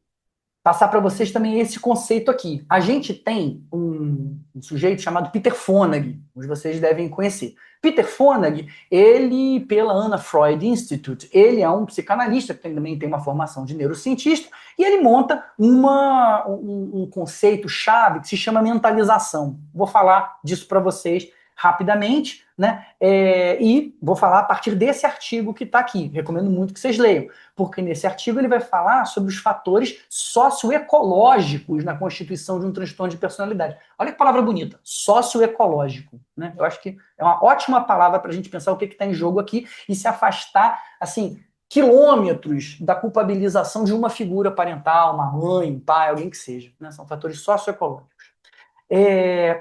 passar para vocês também esse conceito aqui. A gente tem um sujeito chamado Peter Fonagy, que vocês devem conhecer. Peter Fonagy, ele, pela Anna Freud Institute, ele é um psicanalista, que também tem uma formação de neurocientista, e ele monta um conceito-chave que se chama mentalização. Vou falar disso para vocês rapidamente, né? E vou falar a partir desse artigo que está aqui. Recomendo muito que vocês leiam, porque nesse artigo ele vai falar sobre os fatores socioecológicos na constituição de um transtorno de personalidade. Olha que palavra bonita, socioecológico, né? Eu acho que é uma ótima palavra para a gente pensar o que está em jogo aqui e se afastar, assim, quilômetros da culpabilização de uma figura parental, uma mãe, um pai, alguém que seja, né? São fatores socioecológicos.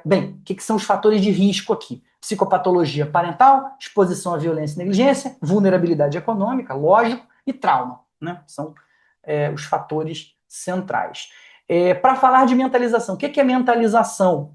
Bem, o que são os fatores de risco aqui? Psicopatologia parental, exposição à violência e negligência, vulnerabilidade econômica, lógico, e trauma, né? São os fatores centrais. Para falar de mentalização, o que é mentalização?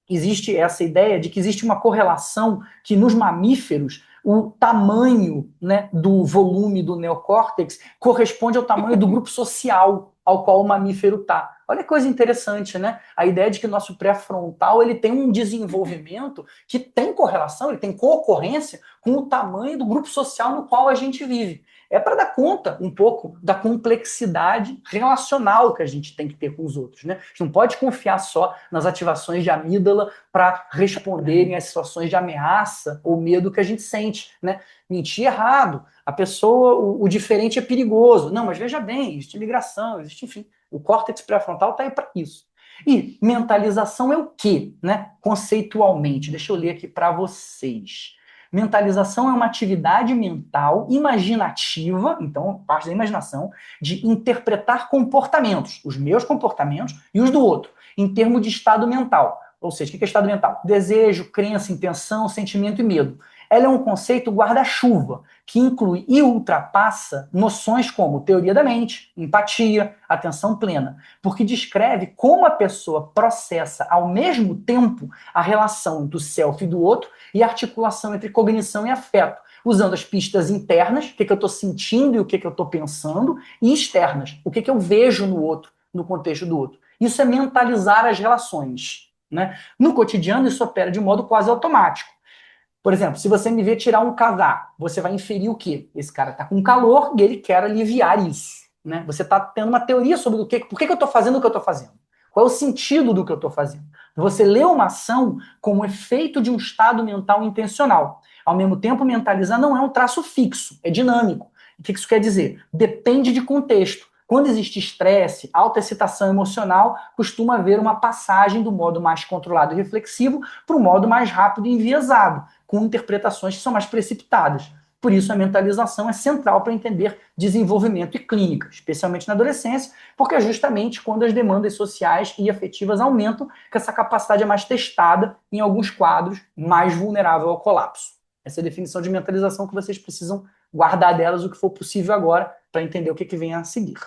Existe essa ideia de que existe uma correlação que nos mamíferos o tamanho, né, do volume do neocórtex corresponde ao tamanho do grupo social ao qual o mamífero está. Olha que coisa interessante, né? A ideia de que o nosso pré-frontal ele tem um desenvolvimento que tem correlação, ele tem concorrência com o tamanho do grupo social no qual a gente vive. É para dar conta um pouco da complexidade relacional que a gente tem que ter com os outros, né? A gente não pode confiar só nas ativações de amígdala para responderem às situações de ameaça ou medo que a gente sente, né? Mentir errado. A pessoa, o diferente é perigoso. Não, mas veja bem, existe migração, existe, enfim. O córtex pré-frontal está aí para isso. E mentalização é o quê, né? Conceitualmente, deixa eu ler aqui para vocês. Mentalização é uma atividade mental imaginativa, então parte da imaginação, de interpretar comportamentos, os meus comportamentos e os do outro, em termos de estado mental. Ou seja, o que é estado mental? Desejo, crença, intenção, sentimento e medo. Ela é um conceito guarda-chuva, que inclui e ultrapassa noções como teoria da mente, empatia, atenção plena, porque descreve como a pessoa processa ao mesmo tempo a relação do self e do outro e a articulação entre cognição e afeto, usando as pistas internas, o que eu estou sentindo e o que eu estou pensando, e externas, o que eu vejo no outro, no contexto do outro. Isso é mentalizar as relações, né? No cotidiano, isso opera de modo quase automático. Por exemplo, se você me vê tirar um casaco, você vai inferir o quê? Esse cara está com calor e ele quer aliviar isso, né? Você está tendo uma teoria sobre por que eu estou fazendo o que eu estou fazendo. Qual é o sentido do que eu estou fazendo? Você lê uma ação como efeito de um estado mental intencional. Ao mesmo tempo, mentalizar não é um traço fixo, é dinâmico. O que isso quer dizer? Depende de contexto. Quando existe estresse, alta excitação emocional, costuma haver uma passagem do modo mais controlado e reflexivo para o modo mais rápido e enviesado, com interpretações que são mais precipitadas. Por isso, a mentalização é central para entender desenvolvimento e clínica, especialmente na adolescência, porque é justamente quando as demandas sociais e afetivas aumentam que essa capacidade é mais testada em alguns quadros mais vulnerável ao colapso. Essa é a definição de mentalização que vocês precisam guardar delas o que for possível agora para entender o que vem a seguir.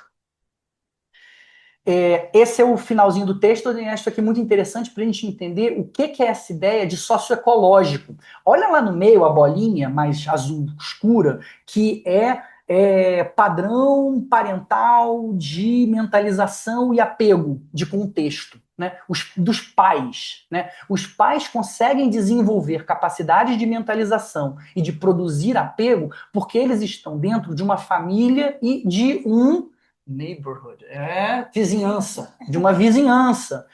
Esse é o finalzinho do texto, eu acho aqui muito interessante para a gente entender o que é essa ideia de socioecológico. Olha lá no meio a bolinha mais azul escura, que é padrão parental de mentalização e apego de contexto. né, dos pais, né? Os pais conseguem desenvolver capacidade de mentalização e de produzir apego porque eles estão dentro de uma família e de um neighborhood, vizinhança, de uma vizinhança.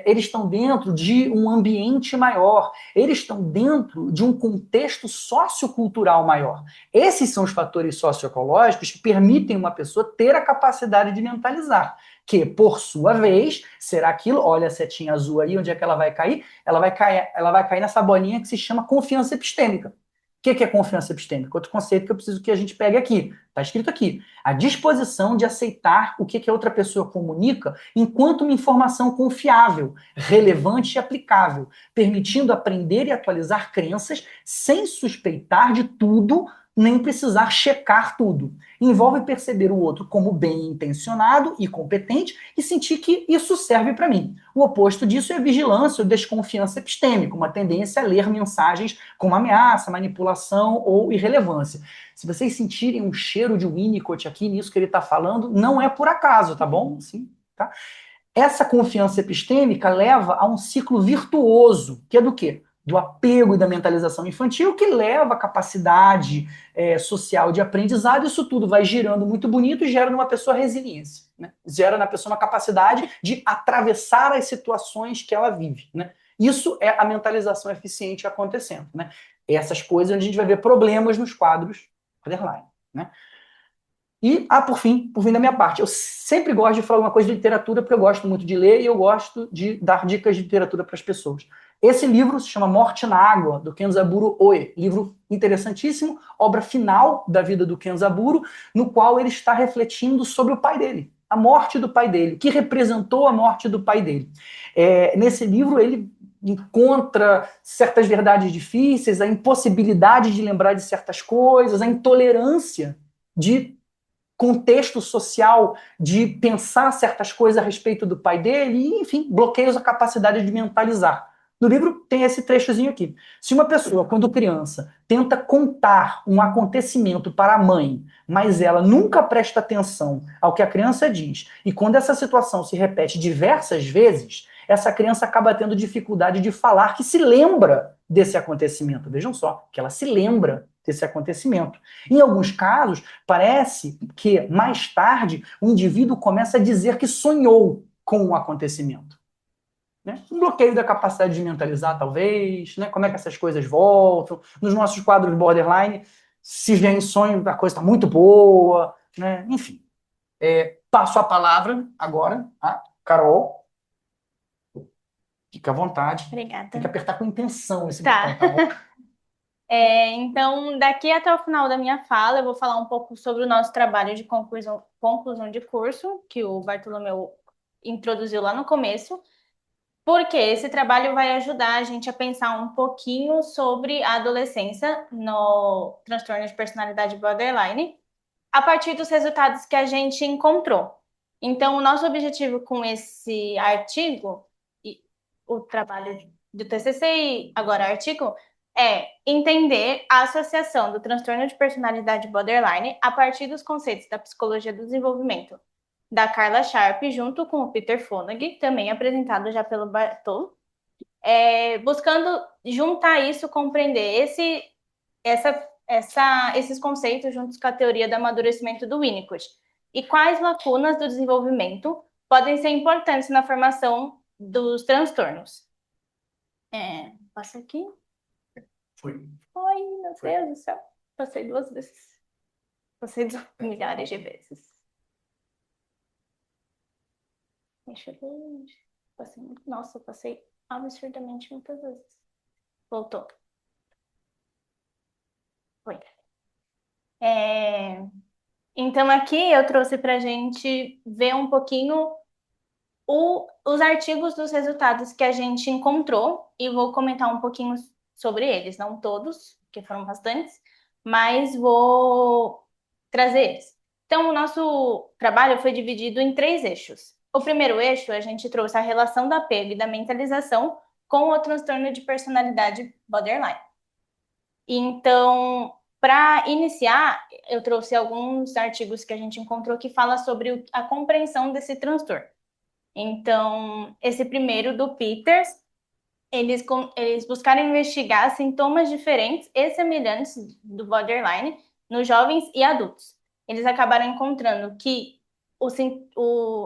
Eles estão dentro de um ambiente maior, eles estão dentro de um contexto sociocultural maior. Esses são os fatores socioecológicos que permitem uma pessoa ter a capacidade de mentalizar, que, por sua vez, será aquilo, olha a setinha azul aí, onde é que ela vai cair? Ela vai cair nessa bolinha que se chama confiança epistêmica. O que é confiança epistêmica? Outro conceito que eu preciso que a gente pegue aqui. Está escrito aqui. A disposição de aceitar o que a outra pessoa comunica enquanto uma informação confiável, relevante e aplicável, permitindo aprender e atualizar crenças sem suspeitar de tudo, nem precisar checar tudo. Envolve perceber o outro como bem intencionado e competente e sentir que isso serve para mim. O oposto disso é vigilância ou desconfiança epistêmica, uma tendência a ler mensagens como ameaça, manipulação ou irrelevância. Se vocês sentirem um cheiro de Winnicott aqui nisso que ele está falando, não é por acaso, tá bom? Sim, tá? Essa confiança epistêmica leva a um ciclo virtuoso, que é do quê? Do apego e da mentalização infantil, que leva à capacidade social de aprendizado. Isso tudo vai girando muito bonito e gera numa pessoa resiliência, né? Gera na pessoa uma capacidade de atravessar as situações que ela vive, né? Isso é a mentalização eficiente acontecendo, né? Essas coisas onde a gente vai ver problemas nos quadros underline, né? E, por fim da minha parte, eu sempre gosto de falar uma coisa de literatura, porque eu gosto muito de ler e eu gosto de dar dicas de literatura para as pessoas. Esse livro se chama Morte na Água, do Kenzaburo Oe. Livro interessantíssimo, obra final da vida do Kenzaburo, no qual ele está refletindo sobre o pai dele, a morte do pai dele, que representou a morte do pai dele. Nesse livro, ele encontra certas verdades difíceis, a impossibilidade de lembrar de certas coisas, a intolerância de contexto social de pensar certas coisas a respeito do pai dele e, enfim, bloqueios a capacidade de mentalizar. No livro tem esse trechozinho aqui. Se uma pessoa, quando criança, tenta contar um acontecimento para a mãe, mas ela nunca presta atenção ao que a criança diz, e quando essa situação se repete diversas vezes, essa criança acaba tendo dificuldade de falar que se lembra desse acontecimento. Vejam só, que ela se lembra desse acontecimento. Em alguns casos, parece que mais tarde o indivíduo começa a dizer que sonhou com o acontecimento. Né? Um bloqueio da capacidade de mentalizar, talvez, né? Como é que essas coisas voltam. Nos nossos quadros borderline, se vem em sonho, a coisa está muito boa, né? Enfim. Passo a palavra agora a Carol. Fica à vontade. Obrigada. Tem que apertar com intenção esse Tá. botão, tá bom? Então, daqui até o final da minha fala, eu vou falar um pouco sobre o nosso trabalho de conclusão de curso, que o Bartolomeu introduziu lá no começo, porque esse trabalho vai ajudar a gente a pensar um pouquinho sobre a adolescência no transtorno de personalidade borderline, a partir dos resultados que a gente encontrou. Então, o nosso objetivo com esse artigo, e o trabalho do TCC e agora artigo, é entender a associação do transtorno de personalidade borderline a partir dos conceitos da psicologia do desenvolvimento da Carla Sharp, junto com o Peter Fonagy, também apresentado já pelo Bartol, buscando juntar isso, compreender esses conceitos juntos com a teoria do amadurecimento do Winnicott e quais lacunas do desenvolvimento podem ser importantes na formação dos transtornos. Passa aqui. Foi, meu Deus do céu. Passei 2 vezes. Passei milhares de vezes. Deixa eu ver. Nossa, eu passei absurdamente muitas vezes. Voltou. Foi. Então, aqui eu trouxe para a gente ver um pouquinho os artigos dos resultados que a gente encontrou e vou comentar um pouquinho sobre eles. Não todos, que foram bastantes, mas vou trazer eles. Então, o nosso trabalho foi dividido em 3 eixos. O primeiro eixo, a gente trouxe a relação do apego e da mentalização com o transtorno de personalidade borderline. Então, para iniciar, eu trouxe alguns artigos que a gente encontrou que fala sobre a compreensão desse transtorno. Então, esse primeiro do Peters, eles buscaram investigar sintomas diferentes e semelhantes do borderline nos jovens e adultos. Eles acabaram encontrando que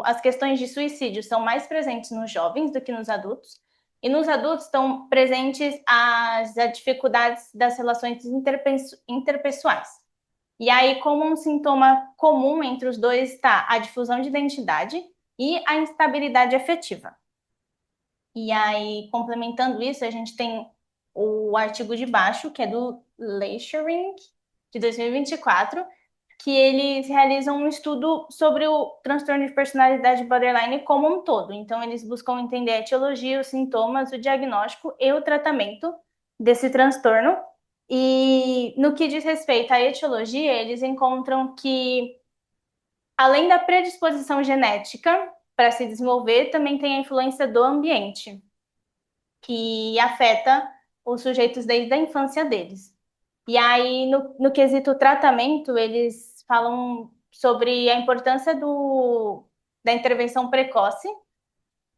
as questões de suicídio são mais presentes nos jovens do que nos adultos, e nos adultos estão presentes as dificuldades das relações interpessoais. E aí, como um sintoma comum entre os dois está a difusão de identidade e a instabilidade afetiva. E aí, complementando isso, a gente tem o artigo de baixo, que é do Leichering, de 2024, que eles realizam um estudo sobre o transtorno de personalidade borderline como um todo. Então, eles buscam entender a etiologia, os sintomas, o diagnóstico e o tratamento desse transtorno. E no que diz respeito à etiologia, eles encontram que, além da predisposição genética para se desenvolver, também tem a influência do ambiente, que afeta os sujeitos desde a infância deles. E aí, no quesito tratamento, eles falam sobre a importância da intervenção precoce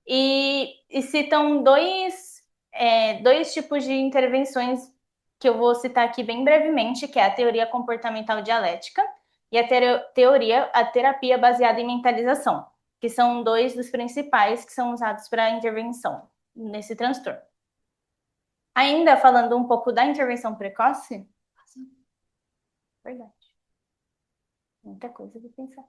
e citam dois tipos de intervenções que eu vou citar aqui bem brevemente, que é a teoria comportamental dialética e a terapia baseada em mentalização, que são dois dos principais que são usados para a intervenção nesse transtorno. Ainda falando um pouco da intervenção precoce, verdade, muita coisa de pensar.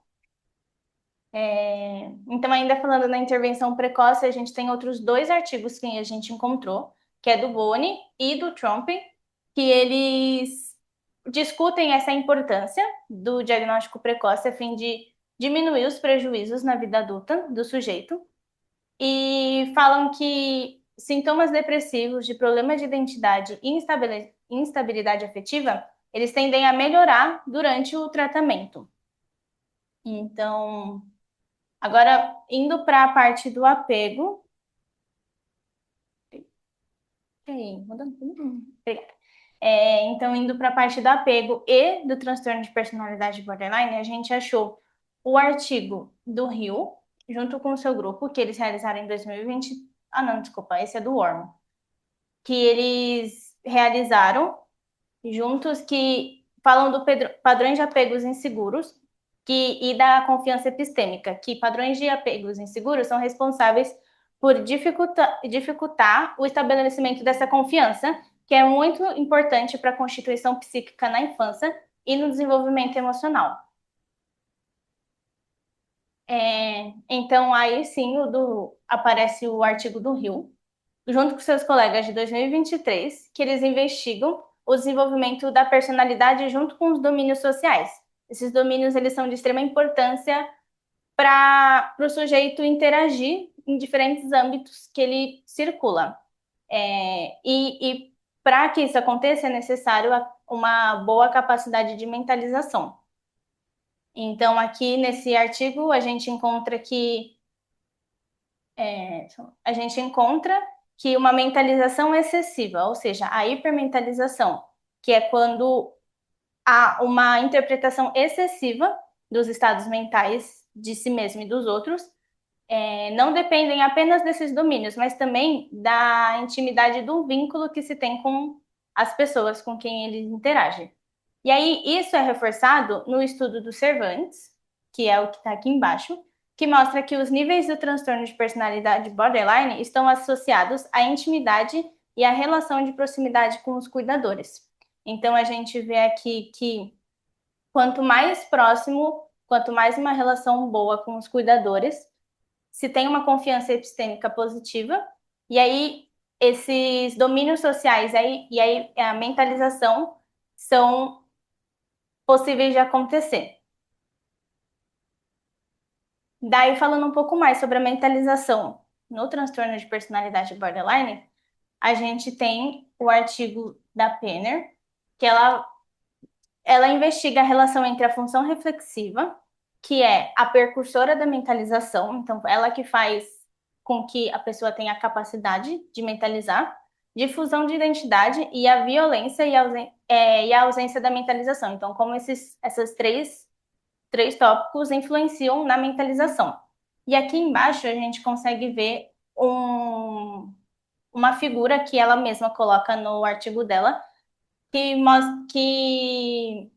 Então, ainda falando na intervenção precoce, a gente tem outros dois artigos que a gente encontrou, que é do Boni e do Trump, que eles discutem essa importância do diagnóstico precoce a fim de diminuir os prejuízos na vida adulta do sujeito, e falam que sintomas depressivos, de problemas de identidade e instabilidade afetiva, eles tendem a melhorar durante o tratamento. Então, agora, indo para a parte do apego. Então, indo para a parte do apego e do transtorno de personalidade borderline, a gente achou o artigo do Rio, junto com o seu grupo, que eles realizaram em 2020. Ah, não, desculpa, esse é do Ormo. Que eles realizaram juntos, que falam do padrões de apegos inseguros e da confiança epistêmica, que padrões de apegos inseguros são responsáveis por dificultar o estabelecimento dessa confiança, que é muito importante para a constituição psíquica na infância e no desenvolvimento emocional. Então, aí sim, aparece o artigo do Rio, junto com seus colegas de 2023, que eles investigam o desenvolvimento da personalidade junto com os domínios sociais. Esses domínios, eles são de extrema importância para o sujeito interagir em diferentes âmbitos que ele circula. E para que isso aconteça, é necessário uma boa capacidade de mentalização. Então, aqui nesse artigo, a gente encontra que uma mentalização excessiva, ou seja, a hipermentalização, que é quando há uma interpretação excessiva dos estados mentais de si mesmo e dos outros, não dependem apenas desses domínios, mas também da intimidade do vínculo que se tem com as pessoas com quem eles interagem. E aí, isso é reforçado no estudo do Cervantes, que é o que está aqui embaixo, que mostra que os níveis do transtorno de personalidade borderline estão associados à intimidade e à relação de proximidade com os cuidadores. Então, a gente vê aqui que quanto mais próximo, quanto mais uma relação boa com os cuidadores, se tem uma confiança epistêmica positiva, e aí esses domínios sociais e aí a mentalização são possíveis de acontecer. Daí, falando um pouco mais sobre a mentalização no transtorno de personalidade borderline, a gente tem o artigo da Penner, que ela investiga a relação entre a função reflexiva, que é a precursora da mentalização, então ela que faz com que a pessoa tenha a capacidade de mentalizar, difusão de identidade e a violência e a ausência da mentalização. Então, como esses três tópicos influenciam na mentalização. E aqui embaixo a gente consegue ver uma figura que ela mesma coloca no artigo dela, que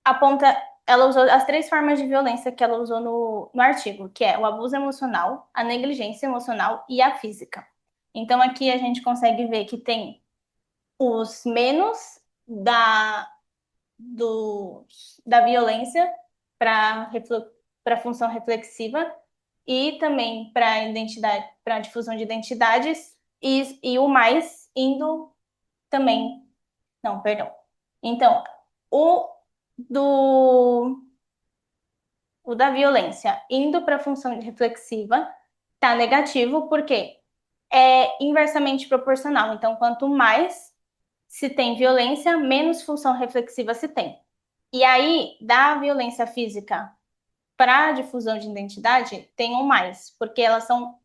aponta, ela usou as três formas de violência que ela usou no artigo, que é o abuso emocional, a negligência emocional e a física. Então aqui a gente consegue ver que tem os menos da violência para para função reflexiva e também para identidade, para difusão de identidades e o mais indo também, não, perdão. Então, o do o da violência indo para a função reflexiva está negativo porque é inversamente proporcional. Então, quanto mais se tem violência, menos função reflexiva se tem. E aí, da violência física para a difusão de identidade, tem um mais, porque elas são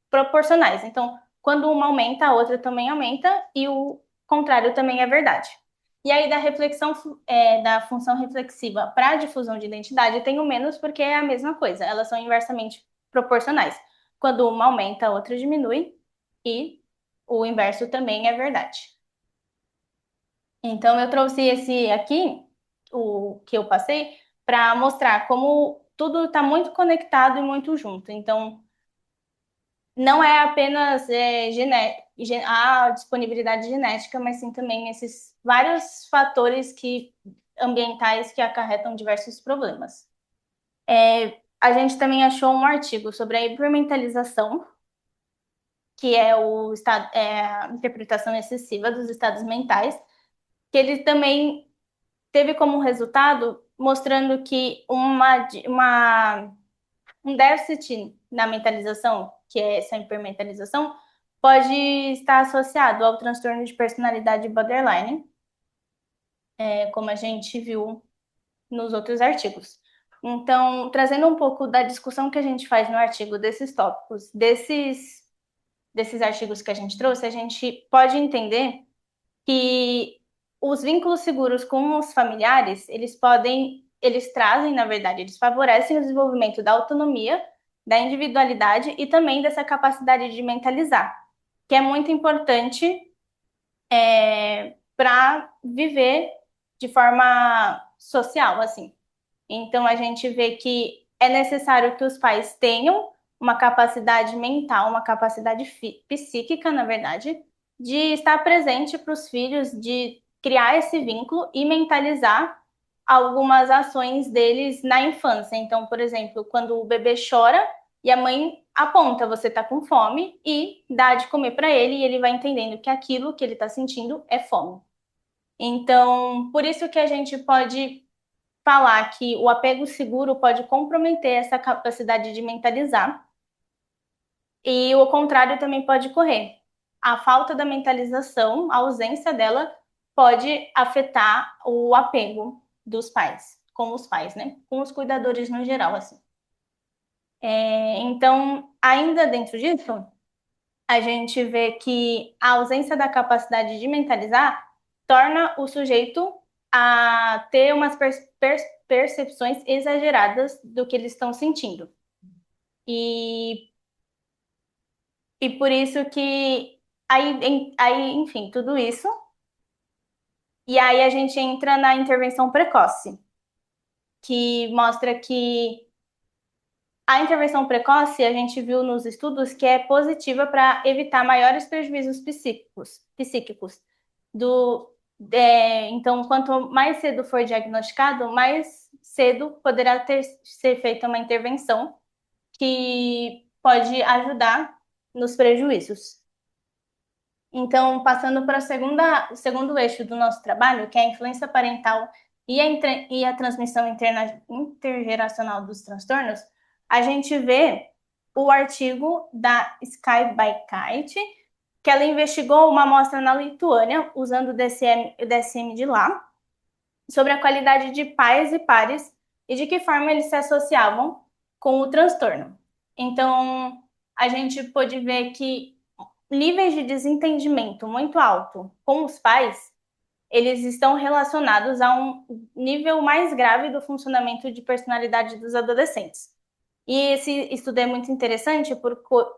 proporcionais. Então, quando uma aumenta, a outra também aumenta, e o contrário também é verdade. E aí, da reflexão, da função reflexiva para a difusão de identidade, tem o menos, porque é a mesma coisa, elas são inversamente proporcionais. Quando uma aumenta, a outra diminui, e o inverso também é verdade. Então, eu trouxe esse aqui, o que eu passei, para mostrar como tudo está muito conectado e muito junto. Então, não é apenas a disponibilidade genética, mas sim também esses vários fatores ambientais que acarretam diversos problemas. A gente também achou um artigo sobre a hipermentalização, que é a interpretação excessiva dos estados mentais, que ele também teve como resultado mostrando que um déficit na mentalização, que é essa hipermentalização, pode estar associado ao transtorno de personalidade borderline, como a gente viu nos outros artigos. Então, trazendo um pouco da discussão que a gente faz no artigo desses tópicos, desses artigos que a gente trouxe, a gente pode entender que os vínculos seguros com os familiares, eles trazem, na verdade, eles favorecem o desenvolvimento da autonomia, da individualidade e também dessa capacidade de mentalizar, que é muito importante para viver de forma social, assim. Então, a gente vê que é necessário que os pais tenham uma capacidade mental, uma capacidade psíquica, na verdade, de estar presente para os filhos, de criar esse vínculo e mentalizar algumas ações deles na infância. Então, por exemplo, quando o bebê chora e a mãe aponta, você está com fome, e dá de comer para ele, e ele vai entendendo que aquilo que ele está sentindo é fome. Então, por isso que a gente pode falar que o apego seguro pode comprometer essa capacidade de mentalizar, e o contrário também pode ocorrer. A falta da mentalização, a ausência dela, pode afetar o apego dos pais, com os pais, né? Com os cuidadores no geral, assim. Então, ainda dentro disso, a gente vê que a ausência da capacidade de mentalizar torna o sujeito a ter umas percepções exageradas do que eles estão sentindo. E, e por isso que aí, enfim, tudo isso. E aí a gente entra na intervenção precoce, que mostra que a intervenção precoce, a gente viu nos estudos que é positiva para evitar maiores prejuízos psíquicos. Então, quanto mais cedo for diagnosticado, mais cedo poderá ser feita uma intervenção que pode ajudar nos prejuízos. Então, passando para o segundo eixo do nosso trabalho, que é a influência parental e a transmissão intergeracional dos transtornos, a gente vê o artigo da Sky by Kite, que ela investigou uma amostra na Lituânia, usando o DSM de lá, sobre a qualidade de pais e pares e de que forma eles se associavam com o transtorno. Então, a gente pôde ver que níveis de desentendimento muito alto com os pais, eles estão relacionados a um nível mais grave do funcionamento de personalidade dos adolescentes. E esse estudo é muito interessante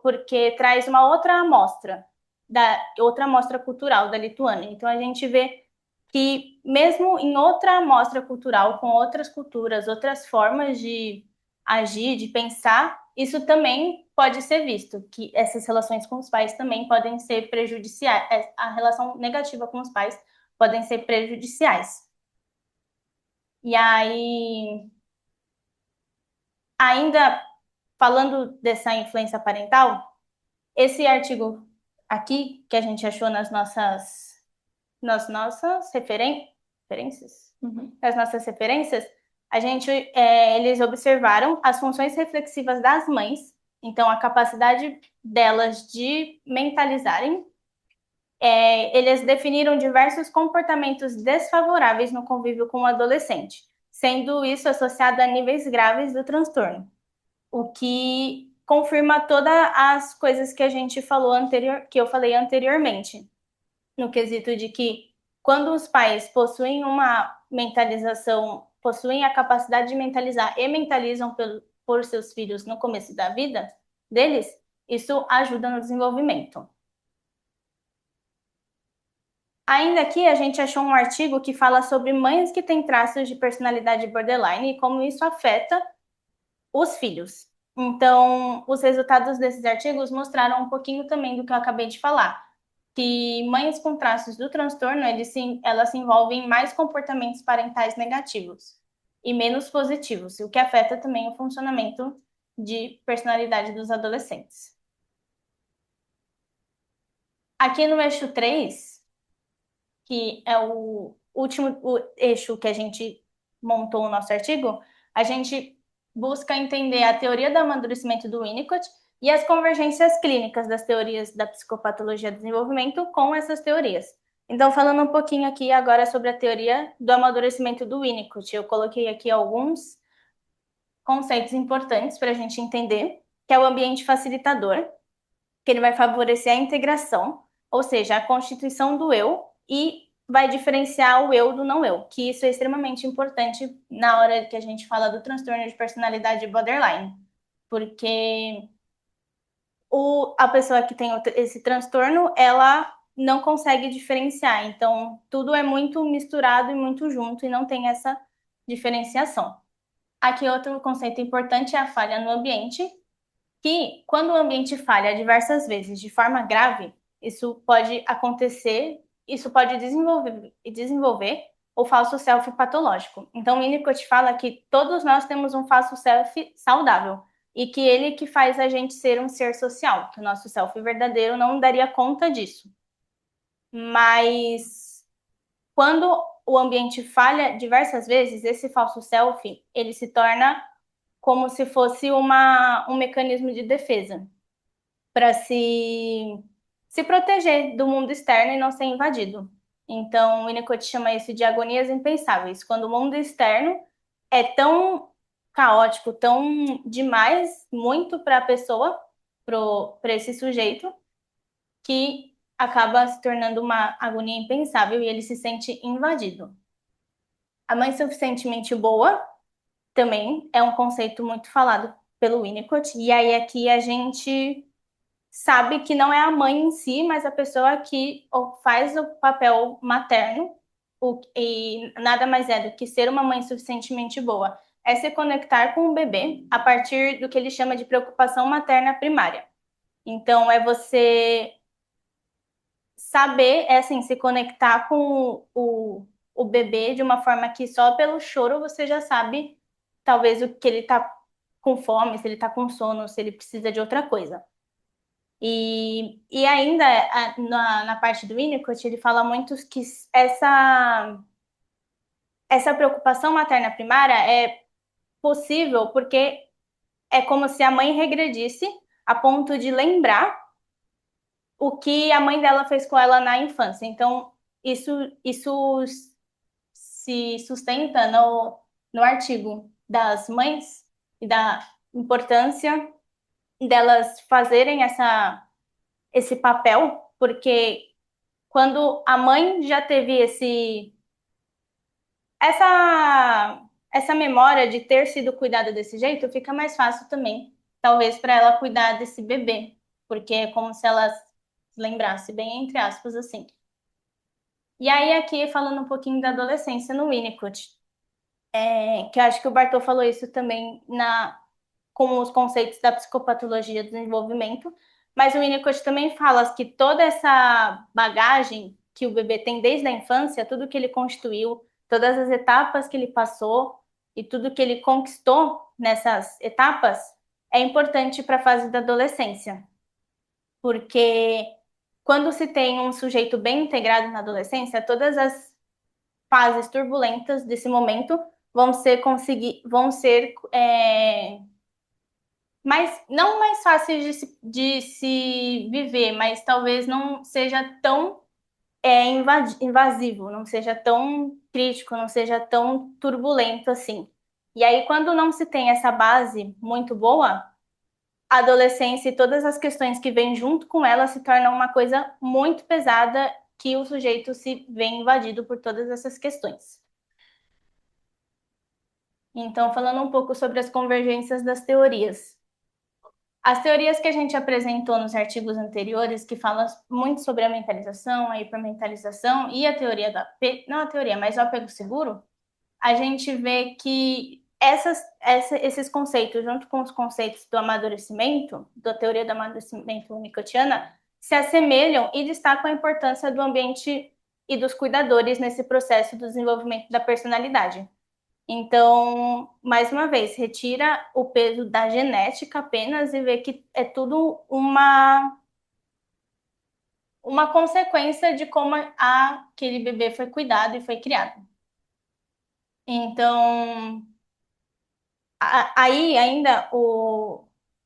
porque traz uma outra amostra cultural da Lituânia. Então a gente vê que mesmo em outra amostra cultural, com outras culturas, outras formas de agir, de pensar, isso também pode ser visto, que essas relações com os pais também podem ser prejudiciais, a relação negativa com os pais podem ser prejudiciais. E aí, ainda falando dessa influência parental, esse artigo aqui que a gente achou nas nossas referências, nas nossas referências, eles observaram as funções reflexivas das mães, então a capacidade delas de mentalizarem. Eles definiram diversos comportamentos desfavoráveis no convívio com o adolescente, sendo isso associado a níveis graves do transtorno, o que confirma todas as coisas que a gente falou que eu falei anteriormente, no quesito de que quando os pais possuem uma mentalização, possuem a capacidade de mentalizar e mentalizam por seus filhos no começo da vida deles, isso ajuda no desenvolvimento. Ainda aqui a gente achou um artigo que fala sobre mães que têm traços de personalidade borderline e como isso afeta os filhos. Então, os resultados desses artigos mostraram um pouquinho também do que eu acabei de falar, que mães com traços do transtorno, elas se envolvem em mais comportamentos parentais negativos e menos positivos, o que afeta também o funcionamento de personalidade dos adolescentes. Aqui no eixo 3, que é o último eixo que a gente montou o nosso artigo, a gente busca entender a teoria do amadurecimento do Winnicott e as convergências clínicas das teorias da psicopatologia do desenvolvimento com essas teorias. Então, falando um pouquinho aqui agora sobre a teoria do amadurecimento do Winnicott, eu coloquei aqui alguns conceitos importantes para a gente entender, que é o ambiente facilitador, que ele vai favorecer a integração, ou seja, a constituição do eu, e vai diferenciar o eu do não eu, que isso é extremamente importante na hora que a gente fala do transtorno de personalidade borderline, porque a pessoa que tem esse transtorno, ela não consegue diferenciar, então tudo é muito misturado e muito junto e não tem essa diferenciação. Aqui outro conceito importante é a falha no ambiente, que quando o ambiente falha diversas vezes de forma grave, isso pode acontecer, isso pode desenvolver o falso self patológico. Então, o Winnicott fala que todos nós temos um falso self saudável e que ele que faz a gente ser um ser social, que o nosso self verdadeiro não daria conta disso. Mas quando o ambiente falha diversas vezes, esse falso self, ele se torna como se fosse um mecanismo de defesa para se proteger do mundo externo e não ser invadido. Então, o Winnicott chama isso de agonias impensáveis, quando o mundo externo é tão caótico, tão demais, muito para a pessoa, para esse sujeito, que acaba se tornando uma agonia impensável e ele se sente invadido. A mãe suficientemente boa também é um conceito muito falado pelo Winnicott, e aí aqui a gente sabe que não é a mãe em si, mas a pessoa que faz o papel materno, e nada mais é do que ser uma mãe suficientemente boa, é se conectar com o bebê a partir do que ele chama de preocupação materna primária. Então, é você saber, assim, se conectar com o bebê de uma forma que só pelo choro você já sabe, talvez, o que ele tá com fome, se ele tá com sono, se ele precisa de outra coisa. E ainda na parte do Winnicott, ele fala muito que essa preocupação materna primária é possível porque é como se a mãe regredisse a ponto de lembrar o que a mãe dela fez com ela na infância. Então, isso se sustenta no artigo das mães e da importância delas fazerem esse papel, porque quando a mãe já teve essa essa memória de ter sido cuidada desse jeito fica mais fácil também, talvez, para ela cuidar desse bebê, porque é como se ela se lembrasse, bem entre aspas, assim. E aí, aqui, falando um pouquinho da adolescência no Winnicott, que eu acho que o Bartô falou isso também com os conceitos da psicopatologia do desenvolvimento, mas o Winnicott também fala que toda essa bagagem que o bebê tem desde a infância, tudo que ele constituiu, todas as etapas que ele passou e tudo que ele conquistou nessas etapas é importante para a fase da adolescência, porque quando se tem um sujeito bem integrado na adolescência, todas as fases turbulentas desse momento vão ser não mais fáceis de se viver, mas talvez não seja tão invasivo, não seja tão crítico, não seja tão turbulento assim. E aí, quando não se tem essa base muito boa, a adolescência e todas as questões que vêm junto com ela se tornam uma coisa muito pesada que o sujeito se vê invadido por todas essas questões. Então, falando um pouco sobre as convergências das teorias. As teorias que a gente apresentou nos artigos anteriores, que falam muito sobre a mentalização, a hipermentalização e a teoria não a teoria, mas o apego seguro, a gente vê que esses conceitos, junto com os conceitos do amadurecimento, da teoria do amadurecimento winnicottiana, se assemelham e destacam a importância do ambiente e dos cuidadores nesse processo do desenvolvimento da personalidade. Então, mais uma vez, retira o peso da genética apenas e vê que é tudo uma consequência de como aquele bebê foi cuidado e foi criado. Então, aí ainda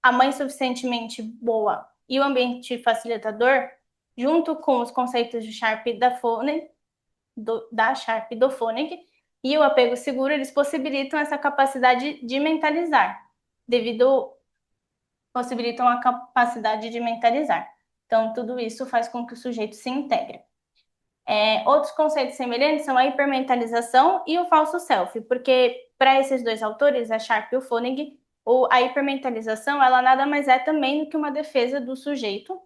a mãe suficientemente boa e o ambiente facilitador, junto com os conceitos de Sharp e da Fonig, da Sharp e do Fonig, e o apego seguro, eles possibilitam essa capacidade de mentalizar, possibilitam a capacidade de mentalizar. Então, tudo isso faz com que o sujeito se integre. Outros conceitos semelhantes são a hipermentalização e o falso self, porque para esses dois autores, a Sharp e o Fonig, a hipermentalização, ela nada mais é também do que uma defesa do sujeito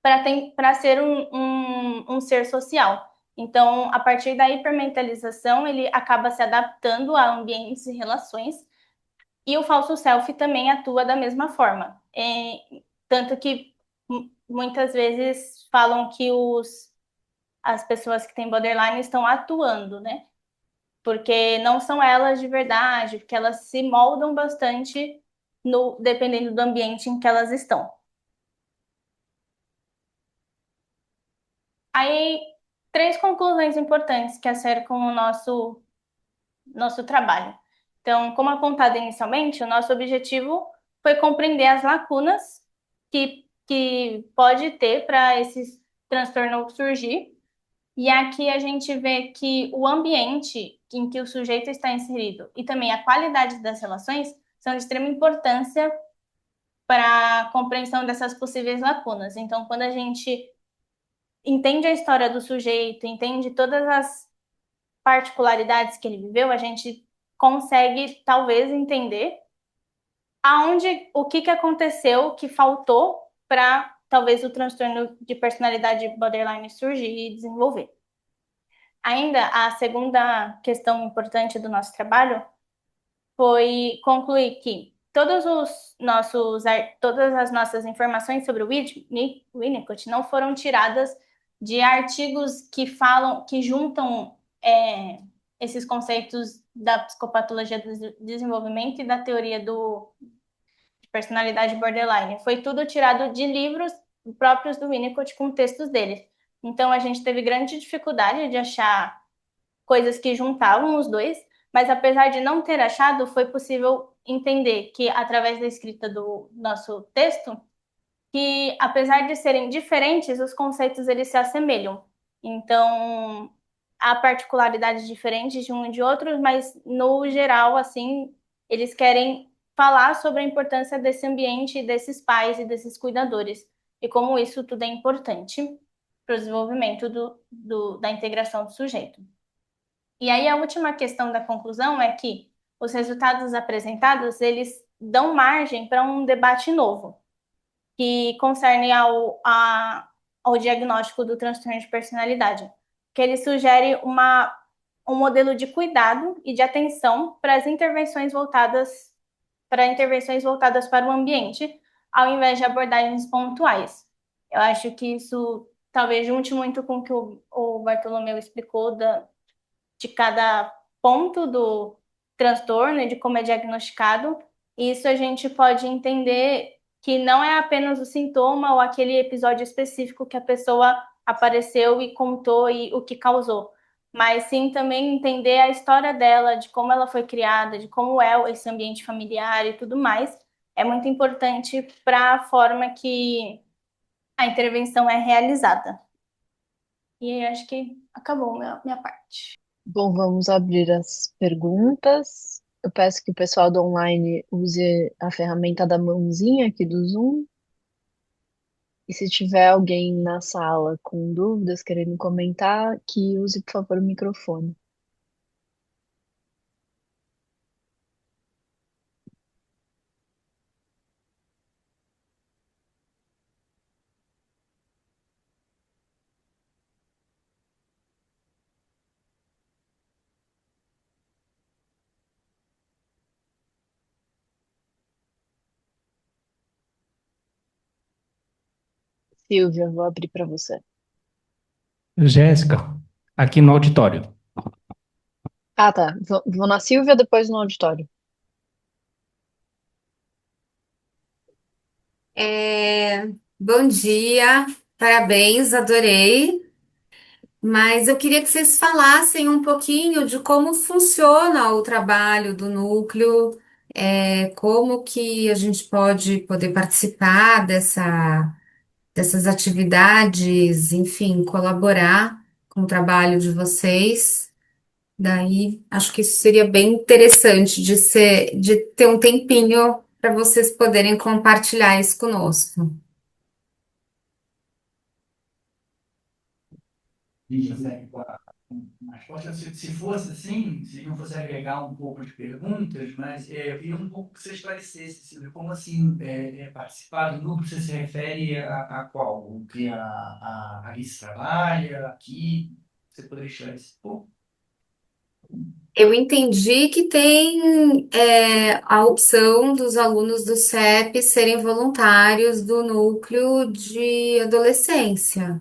para ser um ser social. Então, a partir da hipermentalização, ele acaba se adaptando a ambientes e relações, e o falso self também atua da mesma forma. Tanto que muitas vezes falam que as pessoas que têm borderline estão atuando, né? Porque não são elas de verdade, porque elas se moldam bastante dependendo do ambiente em que elas estão. Aí, três conclusões importantes que acercam o nosso trabalho. Então, como apontado inicialmente, o nosso objetivo foi compreender as lacunas que pode ter para esse transtorno surgir. E aqui a gente vê que o ambiente em que o sujeito está inserido e também a qualidade das relações são de extrema importância para a compreensão dessas possíveis lacunas. Então, quando a gente entende a história do sujeito, entende todas as particularidades que ele viveu, a gente consegue talvez entender o que aconteceu, que faltou para talvez o transtorno de personalidade borderline surgir e desenvolver. Ainda a segunda questão importante do nosso trabalho foi concluir que todas as nossas informações sobre o Winnicott não foram tiradas de artigos que juntam esses conceitos da psicopatologia do desenvolvimento e da teoria de personalidade borderline. Foi tudo tirado de livros próprios do Winnicott com textos dele. Então, a gente teve grande dificuldade de achar coisas que juntavam os dois, mas apesar de não ter achado, foi possível entender que, através da escrita do nosso texto, que apesar de serem diferentes, os conceitos eles se assemelham. Então, há particularidades diferentes de um e de outro, mas no geral, assim, eles querem falar sobre a importância desse ambiente, desses pais e desses cuidadores, e como isso tudo é importante para o desenvolvimento da integração do sujeito. E aí a última questão da conclusão é que os resultados apresentados, eles dão margem para um debate novo, que concerne ao diagnóstico do transtorno de personalidade, que ele sugere um modelo de cuidado e de atenção para as intervenções voltadas para o ambiente, ao invés de abordagens pontuais. Eu acho que isso talvez junte muito com o que o Bartolomeu explicou de cada ponto do transtorno e de como é diagnosticado. E isso a gente pode entender que não é apenas o sintoma ou aquele episódio específico que a pessoa apareceu e contou e o que causou, mas sim também entender a história dela, de como ela foi criada, de como é esse ambiente familiar e tudo mais. É muito importante para a forma que a intervenção é realizada. E acho que acabou minha parte. Bom, vamos abrir as perguntas. Eu peço que o pessoal do online use a ferramenta da mãozinha aqui do Zoom. E se tiver alguém na sala com dúvidas, querendo comentar, que use, por favor, o microfone. Silvia, vou abrir para você. Jéssica, aqui no auditório. Ah, tá. Vou na Silvia, depois no auditório. Bom dia, parabéns, adorei. Mas eu queria que vocês falassem um pouquinho de como funciona o trabalho do núcleo, como que a gente pode poder participar dessas atividades, enfim, colaborar com o trabalho de vocês. Daí, acho que isso seria bem interessante de ter um tempinho para vocês poderem compartilhar isso conosco. Mas se fosse assim, se não fosse agregar um pouco de perguntas, mas eu queria um pouco que você esclarecesse, Silvia, como assim participar do grupo, você se refere a qual? O que a Alice trabalha aqui? Você poderia esclarecer um pouco? Eu entendi que tem a opção dos alunos do CEP serem voluntários do núcleo de adolescência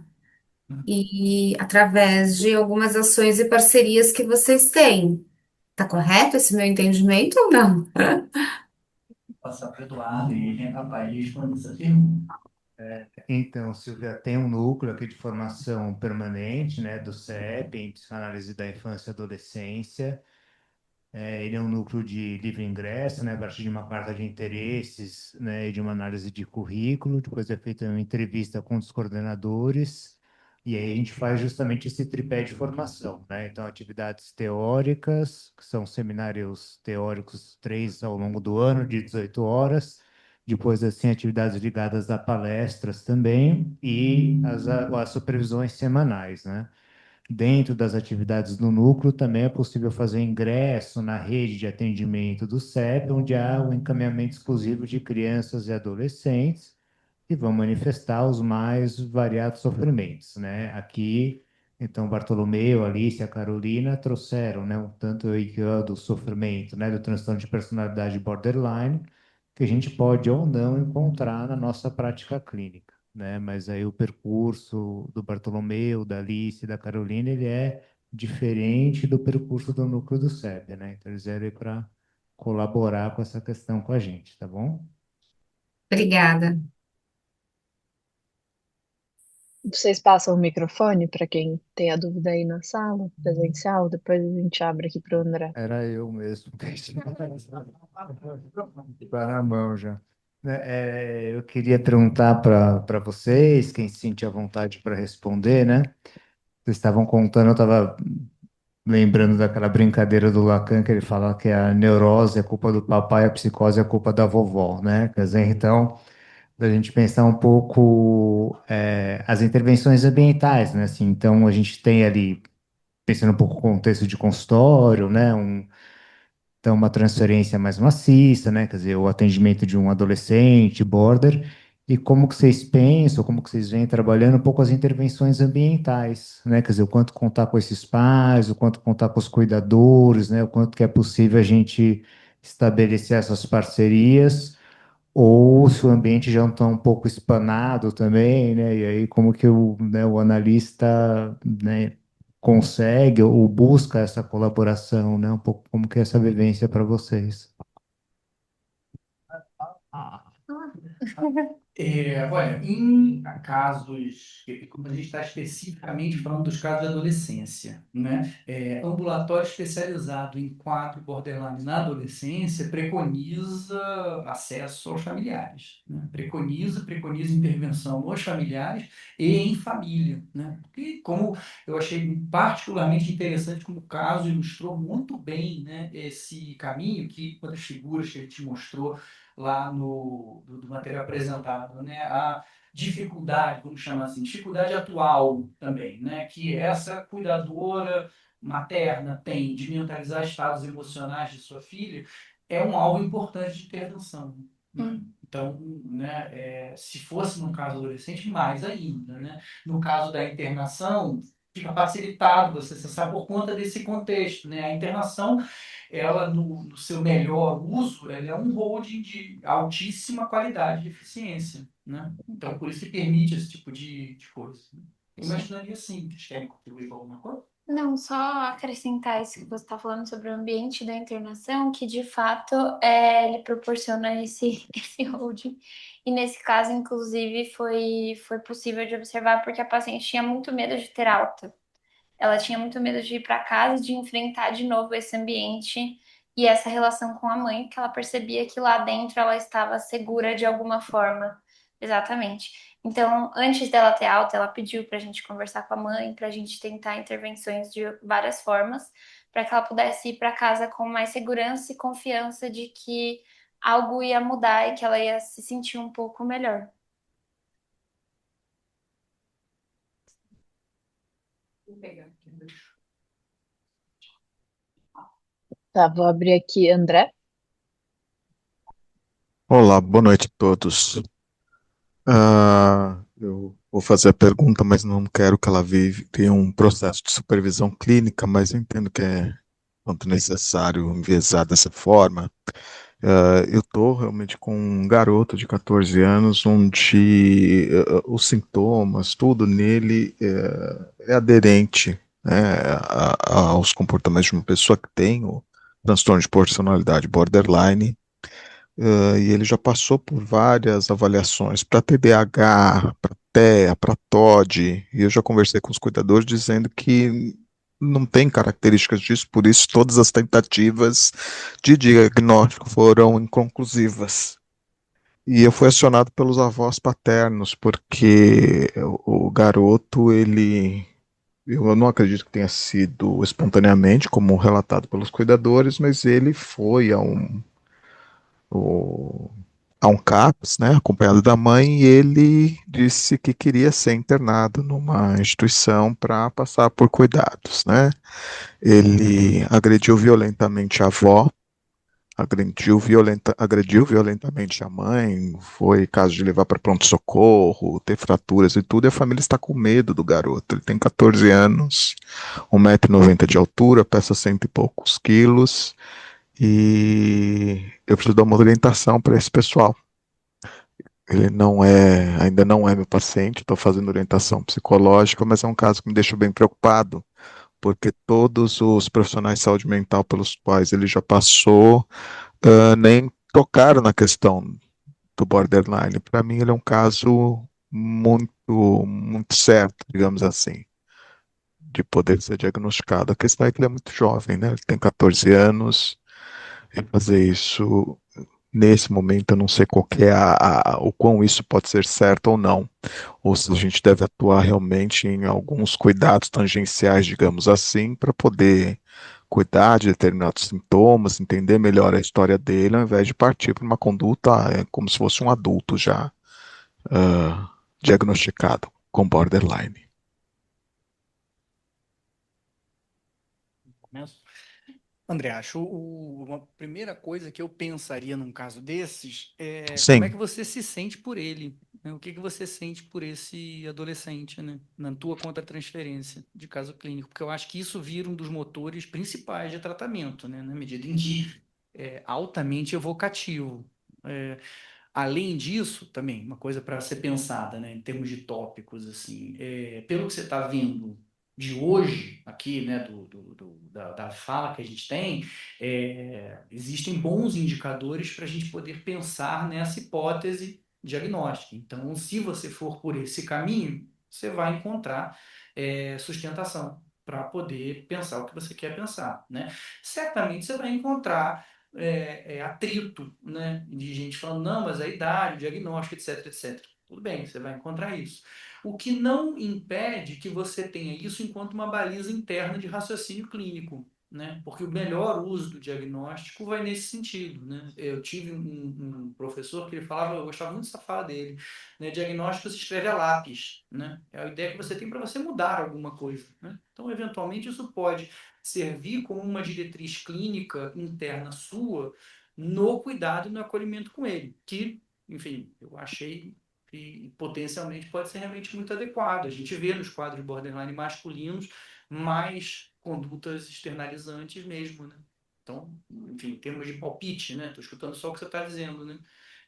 e através de algumas ações e parcerias que vocês têm. Tá correto esse meu entendimento ou não? Passar para o Eduardo e ele é capaz de responder essa pergunta. Então, Silvia, tem um núcleo aqui de formação permanente, né, do CEP, em psicanálise da infância e adolescência. Ele é um núcleo de livre ingresso, né, a partir de uma carta de interesses, né, e de uma análise de currículo. Depois é feita uma entrevista com os coordenadores, e aí a gente faz justamente esse tripé de formação, né? Então, atividades teóricas, que são seminários teóricos, 3 ao longo do ano, de 18 horas. Depois, assim, atividades ligadas a palestras também, e as supervisões semanais, né? Dentro das atividades do núcleo, também é possível fazer ingresso na rede de atendimento do CEP, onde há o encaminhamento exclusivo de crianças e adolescentes que vão manifestar os mais variados sofrimentos, né? Aqui, então, Bartolomeu, Alice, a Carolina trouxeram, né, um tanto do sofrimento, né, do transtorno de personalidade borderline, que a gente pode ou não encontrar na nossa prática clínica, né? Mas aí o percurso do Bartolomeu, da Alice e da Carolina, ele é diferente do percurso do núcleo do CEP, né? Então, eles vieram para colaborar com essa questão com a gente, tá bom? Obrigada. Vocês passam o microfone para quem tem a dúvida aí na sala, presencial, depois a gente abre aqui para o André. Era eu mesmo. Tá na mão já. Eu queria perguntar para vocês, quem se sentir à vontade para responder, né? Vocês estavam contando, eu estava lembrando daquela brincadeira do Lacan, que ele fala que a neurose é culpa do papai, a psicose é culpa da vovó, né? Quer dizer, então, da gente pensar um pouco as intervenções ambientais, né? Assim, então, a gente tem ali pensando um pouco no contexto de consultório, né? Então, uma transferência mais maciça, né? Quer dizer, o atendimento de um adolescente, border, e como que vocês pensam, como que vocês vêm trabalhando um pouco as intervenções ambientais, né? Quer dizer, o quanto contar com esses pais, o quanto contar com os cuidadores, né? O quanto que é possível a gente estabelecer essas parcerias, ou se o ambiente já está um pouco espanado também, né? E aí como que o analista, né, consegue ou busca essa colaboração, né? Um pouco como que é essa vivência para vocês. Olha, em casos, como a gente está especificamente falando dos casos de adolescência, né? Ambulatório especializado em quadro borderline na adolescência preconiza acesso aos familiares, né? Preconiza intervenção nos familiares e em família, né? Porque, como eu achei particularmente interessante, como o caso ilustrou muito bem, né, esse caminho que, uma das figuras que ele te mostrou lá do material apresentado, né? A dificuldade, vamos chamar assim, dificuldade atual também, né? Que essa cuidadora materna tem de mentalizar estados emocionais de sua filha é um alvo importante de intervenção, né? Então, né, se fosse no caso adolescente, mais ainda, né? No caso da internação, fica facilitado você acessar por conta desse contexto, né? A internação ela no seu melhor uso, ela é um holding de altíssima qualidade de eficiência, né? Então, por isso que permite esse tipo de coisa. Eu imaginaria assim, que eles querem contribuir com alguma coisa. Não, só acrescentar isso que você está falando sobre o ambiente da internação, que de fato ele proporciona esse holding. E nesse caso, inclusive, foi possível de observar porque a paciente tinha muito medo de ter alta. Ela tinha muito medo de ir para casa, de enfrentar de novo esse ambiente e essa relação com a mãe, que ela percebia que lá dentro ela estava segura de alguma forma. Exatamente. Então, antes dela ter alta, ela pediu para a gente conversar com a mãe, para a gente tentar intervenções de várias formas, para que ela pudesse ir para casa com mais segurança e confiança de que algo ia mudar e que ela ia se sentir um pouco melhor. Vou pegar aqui. Tá, vou abrir aqui, André. Olá, boa noite a todos. Eu vou fazer a pergunta, mas não quero que ela vive, tenha um processo de supervisão clínica, mas eu entendo que é quanto necessário enviesar dessa forma. Eu estou realmente com um garoto de 14 anos, onde os sintomas, tudo nele é aderente, né, aos comportamentos de uma pessoa que tem o transtorno de personalidade borderline. E ele já passou por várias avaliações para TDAH, para TEA, para TOD, e eu já conversei com os cuidadores dizendo que não tem características disso, por isso todas as tentativas de diagnóstico foram inconclusivas. E eu fui acionado pelos avós paternos, porque o garoto, eu não acredito que tenha sido espontaneamente, como relatado pelos cuidadores, mas ele foi o- a um CAPS, né, acompanhado da mãe, e ele disse que queria ser internado numa instituição para passar por cuidados, né? Ele agrediu violentamente a avó, agrediu violentamente a mãe, foi caso de levar para pronto-socorro, ter fraturas e tudo, e a família está com medo do garoto. Ele tem 14 anos, 1,90 m de altura, pesa cento e poucos quilos, e eu preciso dar uma orientação para esse pessoal. Ele ainda não é meu paciente, estou fazendo orientação psicológica, mas é um caso que me deixa bem preocupado, porque todos os profissionais de saúde mental pelos quais ele já passou, nem tocaram na questão do borderline. Para mim, ele é um caso muito, muito certo, digamos assim, de poder ser diagnosticado. A questão é que ele é muito jovem, né? Ele tem 14 anos, e fazer isso nesse momento, eu não sei qual que é o quão isso pode ser certo ou não, ou se a gente deve atuar realmente em alguns cuidados tangenciais, digamos assim, para poder cuidar de determinados sintomas, entender melhor a história dele, ao invés de partir para uma conduta como se fosse um adulto já diagnosticado com borderline. Começo? André, acho uma primeira coisa que eu pensaria num caso desses é como é Sim. que você se sente por ele, né? O que que você sente por esse adolescente, né? Na tua contra-transferência de caso clínico, porque eu acho que isso vira um dos motores principais de tratamento, né? Na medida em que é altamente evocativo. É, além disso, também, uma coisa para ser pensada, né, em termos de tópicos, assim, pelo que você está vendo de hoje, aqui, né, da fala que a gente tem, existem bons indicadores para a gente poder pensar nessa hipótese diagnóstica. Então, se você for por esse caminho, você vai encontrar sustentação para poder pensar o que você quer pensar, né? Certamente você vai encontrar atrito, né? De gente falando, não, mas a idade, o diagnóstico, etc, etc. Tudo bem, você vai encontrar isso. O que não impede que você tenha isso enquanto uma baliza interna de raciocínio clínico, né? Porque o melhor uso do diagnóstico vai nesse sentido, né? Eu tive um professor que ele falava, eu gostava muito dessa fala dele, né? Diagnóstico se escreve a lápis, né? É a ideia que você tem para você mudar alguma coisa, né? Então, eventualmente, isso pode servir como uma diretriz clínica interna sua no cuidado e no acolhimento com ele, que, enfim, eu achei que potencialmente pode ser realmente muito adequado. A gente vê nos quadros borderline masculinos mais condutas externalizantes mesmo, né? Então, enfim, em termos de palpite, né? Estou escutando só o que você está dizendo, né?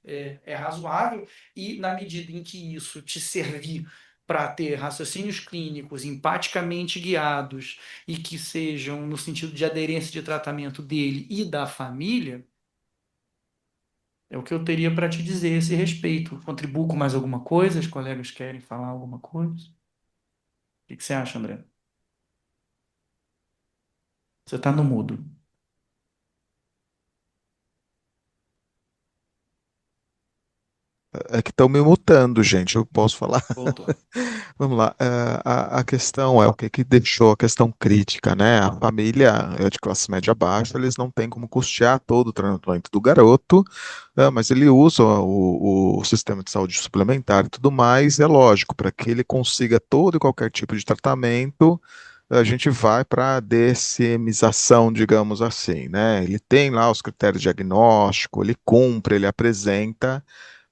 É razoável e na medida em que isso te servir para ter raciocínios clínicos empaticamente guiados e que sejam no sentido de aderência de tratamento dele e da família, é o que eu teria para te dizer a esse respeito. Contribuo com mais alguma coisa? Os colegas querem falar alguma coisa? O que você acha, André? Você está no mudo. É que estão me mutando, gente. Eu posso falar? Voltou. Vamos lá. A questão é o que que deixou a questão crítica, né? A família é de classe média baixa, eles não têm como custear todo o tratamento do garoto, mas ele usa o sistema de saúde suplementar e tudo mais. É lógico, para que ele consiga todo e qualquer tipo de tratamento, a gente vai para a DSMização, digamos assim, né? Ele tem lá os critérios diagnósticos, ele cumpre, ele apresenta.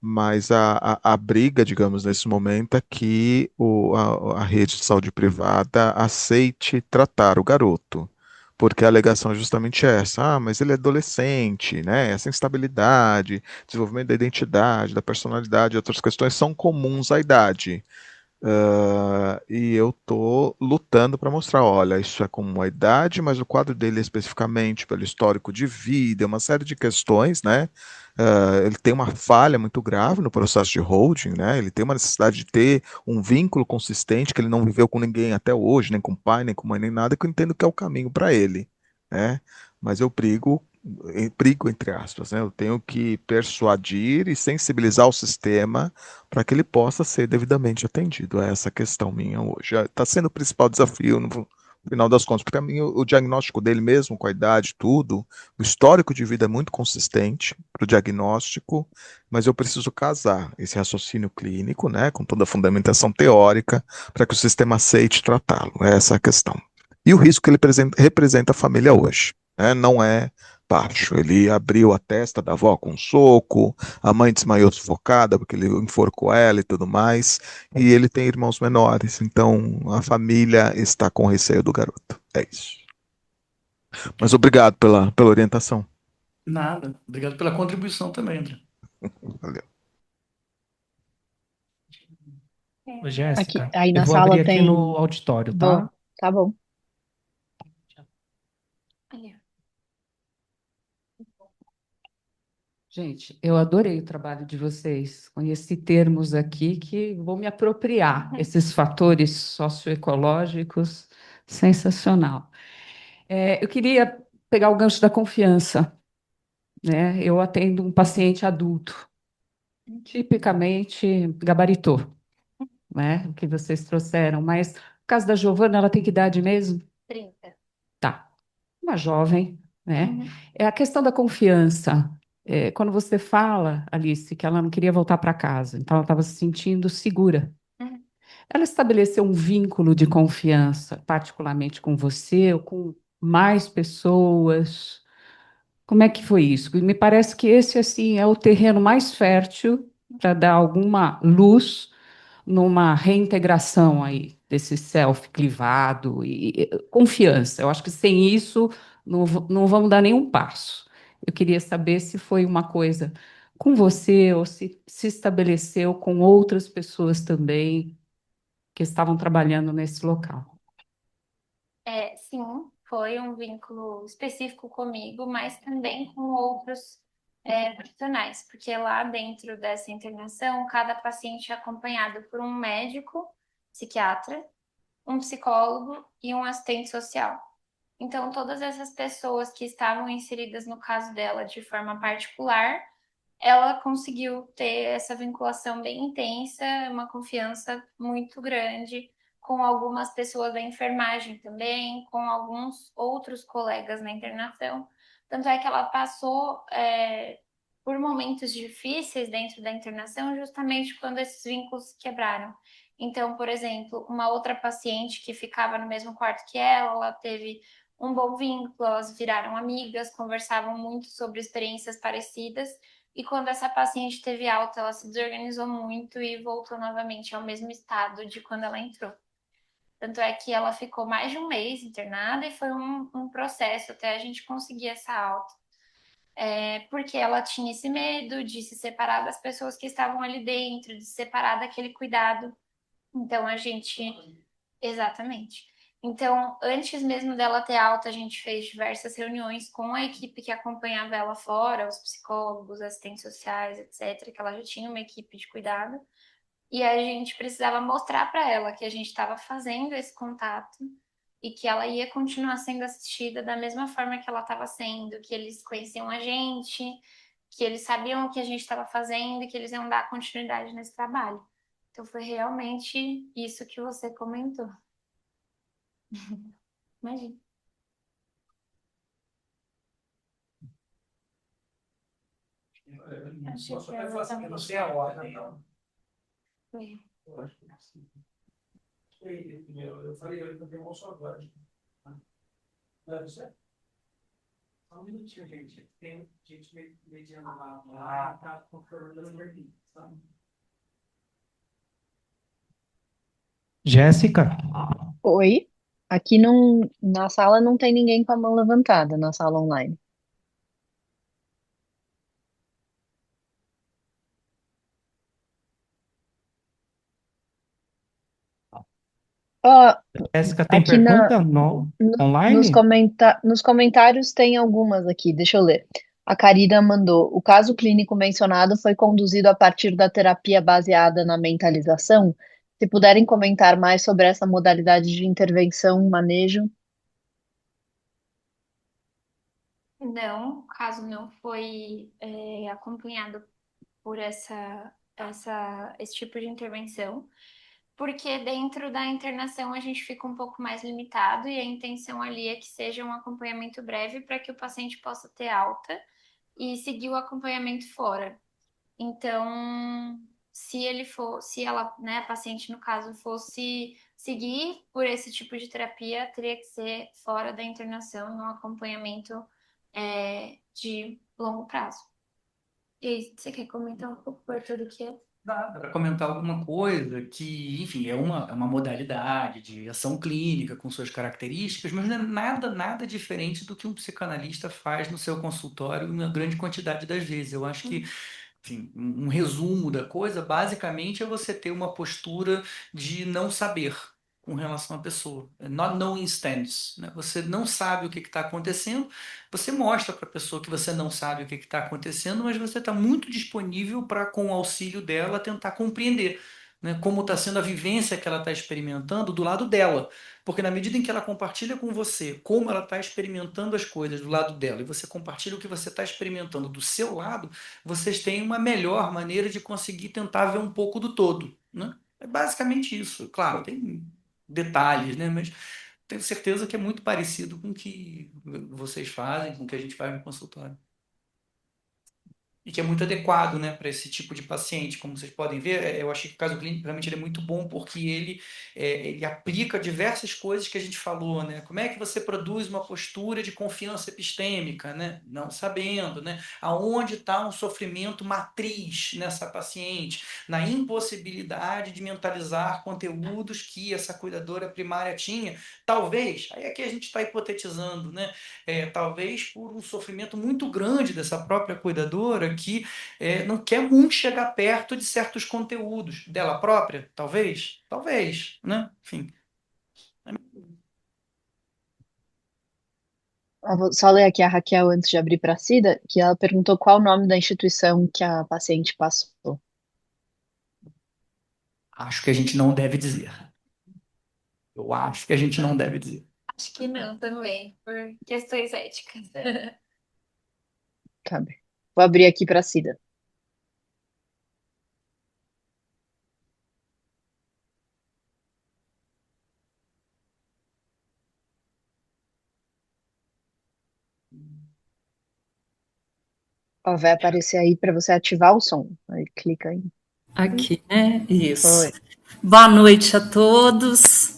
Mas a briga, digamos, nesse momento é que a rede de saúde privada aceite tratar o garoto. Porque a alegação é justamente essa. Ah, mas ele é adolescente, né? Essa instabilidade, desenvolvimento da identidade, da personalidade, outras questões são comuns à idade. E eu tô lutando para mostrar, olha, isso é como a idade, mas o quadro dele especificamente pelo histórico de vida, uma série de questões, né? Ele tem uma falha muito grave no processo de holding, né? Ele tem uma necessidade de ter um vínculo consistente que ele não viveu com ninguém até hoje, nem com pai, nem com mãe, nem nada, que eu entendo que é o caminho para ele, né? Mas eu brigo entre aspas, né? Eu tenho que persuadir e sensibilizar o sistema para que ele possa ser devidamente atendido. É essa a questão minha hoje. Está sendo o principal desafio no final das contas, porque a mim o diagnóstico dele mesmo, com a idade, tudo, o histórico de vida é muito consistente para o diagnóstico, mas eu preciso casar esse raciocínio clínico, né, com toda a fundamentação teórica, para que o sistema aceite tratá-lo. É essa a questão. E o risco que ele representa a família hoje, né, não é baixo. Ele abriu a testa da avó com um soco, a mãe desmaiou sufocada porque ele enforcou ela e tudo mais, e ele tem irmãos menores, então a família está com receio do garoto. É isso. Mas obrigado pela orientação. Nada. Obrigado pela contribuição também, André. Valeu. Ô, Aqui, Jéssica, aí eu na vou sala abrir aqui no tem. auditório, Vou. tá? Tá bom. Ali, Gente, eu adorei o trabalho de vocês. Conheci termos aqui que vou me apropriar. Esses fatores socioecológicos, sensacional. Eu queria pegar o gancho da confiança, né? Eu atendo um paciente adulto, tipicamente gabaritou, né? O que vocês trouxeram, mas no caso da Giovana, ela tem que idade mesmo? 30. Tá, uma jovem, né? Uhum. É a questão da confiança. Quando você fala, Alice, que ela não queria voltar para casa, então ela estava se sentindo segura. Uhum. Ela estabeleceu um vínculo de confiança, particularmente com você ou com mais pessoas? Como é que foi isso? Me parece que esse assim é o terreno mais fértil para dar alguma luz numa reintegração aí desse self clivado e confiança. Eu acho que sem isso não vamos dar nenhum passo. Eu queria saber se foi uma coisa com você ou se estabeleceu com outras pessoas também que estavam trabalhando nesse local. Sim, foi um vínculo específico comigo, mas também com outros profissionais, porque lá dentro dessa internação, cada paciente é acompanhado por um médico, psiquiatra, um psicólogo e um assistente social. Então, todas essas pessoas que estavam inseridas no caso dela de forma particular, ela conseguiu ter essa vinculação bem intensa, uma confiança muito grande com algumas pessoas da enfermagem também, com alguns outros colegas na internação. Tanto é que ela passou por momentos difíceis dentro da internação, justamente quando esses vínculos se quebraram. Então, por exemplo, uma outra paciente que ficava no mesmo quarto que ela teve um bom vínculo, elas viraram amigas, conversavam muito sobre experiências parecidas. E quando essa paciente teve alta, ela se desorganizou muito e voltou novamente ao mesmo estado de quando ela entrou. Tanto é que ela ficou mais de um mês internada e foi um processo até a gente conseguir essa alta. Porque ela tinha esse medo de se separar das pessoas que estavam ali dentro, de se separar daquele cuidado. Então a gente. Exatamente. Então, antes mesmo dela ter alta, a gente fez diversas reuniões com a equipe que acompanhava ela fora, os psicólogos, assistentes sociais, etc., que ela já tinha uma equipe de cuidado. E a gente precisava mostrar para ela que a gente estava fazendo esse contato e que ela ia continuar sendo assistida da mesma forma que ela estava sendo, que eles conheciam a gente, que eles sabiam o que a gente estava fazendo e que eles iam dar continuidade nesse trabalho. Então, foi realmente isso que você comentou. Imagina. Acho que ela Eu não também sei a ordem, não. foi. Eu acho que sim. Eu falei, eu também ouço agora. Não é você? Só um minutinho, gente. Tem gente mediando lá. Tá confirmando as perguntas, tá? Jéssica, Oi? Aqui não, na sala não tem ninguém com a mão levantada, na sala online. Ó, Jéssica tem aqui pergunta no online? nos comentários tem algumas aqui, deixa eu ler. A Karina mandou: o caso clínico mencionado foi conduzido a partir da terapia baseada na mentalização? Se puderem comentar mais sobre essa modalidade de intervenção, manejo. Não, o caso não foi acompanhado por esse tipo de intervenção, porque dentro da internação a gente fica um pouco mais limitado e a intenção ali é que seja um acompanhamento breve para que o paciente possa ter alta e seguir o acompanhamento fora. Então, se ela, né, a paciente no caso, fosse seguir por esse tipo de terapia, teria que ser fora da internação, num acompanhamento de longo prazo. E aí, você quer comentar um pouco, Arthur, do que é? Dá para comentar alguma coisa que, enfim, é uma modalidade de ação clínica com suas características, mas não é nada diferente do que um psicanalista faz no seu consultório uma grande quantidade das vezes. Eu acho que, enfim, um resumo da coisa, basicamente, é você ter uma postura de não saber com relação à pessoa. Not knowing stance, né? Você não sabe o que está acontecendo, você mostra para a pessoa que você não sabe o que está acontecendo, mas você está muito disponível para, com o auxílio dela, tentar compreender, né, como está sendo a vivência que ela está experimentando do lado dela. Porque na medida em que ela compartilha com você como ela está experimentando as coisas do lado dela e você compartilha o que você está experimentando do seu lado, vocês têm uma melhor maneira de conseguir tentar ver um pouco do todo, né? É basicamente isso. Claro, tem detalhes, né? Mas tenho certeza que é muito parecido com o que vocês fazem, com o que a gente faz no consultório. e que é muito adequado, né, para esse tipo de paciente. Como vocês podem ver, eu achei que o caso clínico realmente ele é muito bom porque ele aplica diversas coisas que a gente falou, né? Como é que você produz uma postura de confiança epistêmica, né? Não sabendo, né? Aonde está um sofrimento matriz nessa paciente, na impossibilidade de mentalizar conteúdos que essa cuidadora primária tinha, talvez, aí aqui a gente está hipotetizando, né? Talvez por um sofrimento muito grande dessa própria cuidadora que não quer muito chegar perto de certos conteúdos dela própria, talvez, né? Enfim. Eu vou só ler aqui a Raquel antes de abrir para a Cida, que ela perguntou qual o nome da instituição que a paciente passou. Acho que a gente não deve dizer. Eu acho que a gente não deve dizer. Acho que não também, por questões éticas. Cabe. Vou abrir aqui para a Cida. Ó, vai aparecer aí para você ativar o som. Aí clica aí. Aqui, né? Isso. Oi. Boa noite a todos.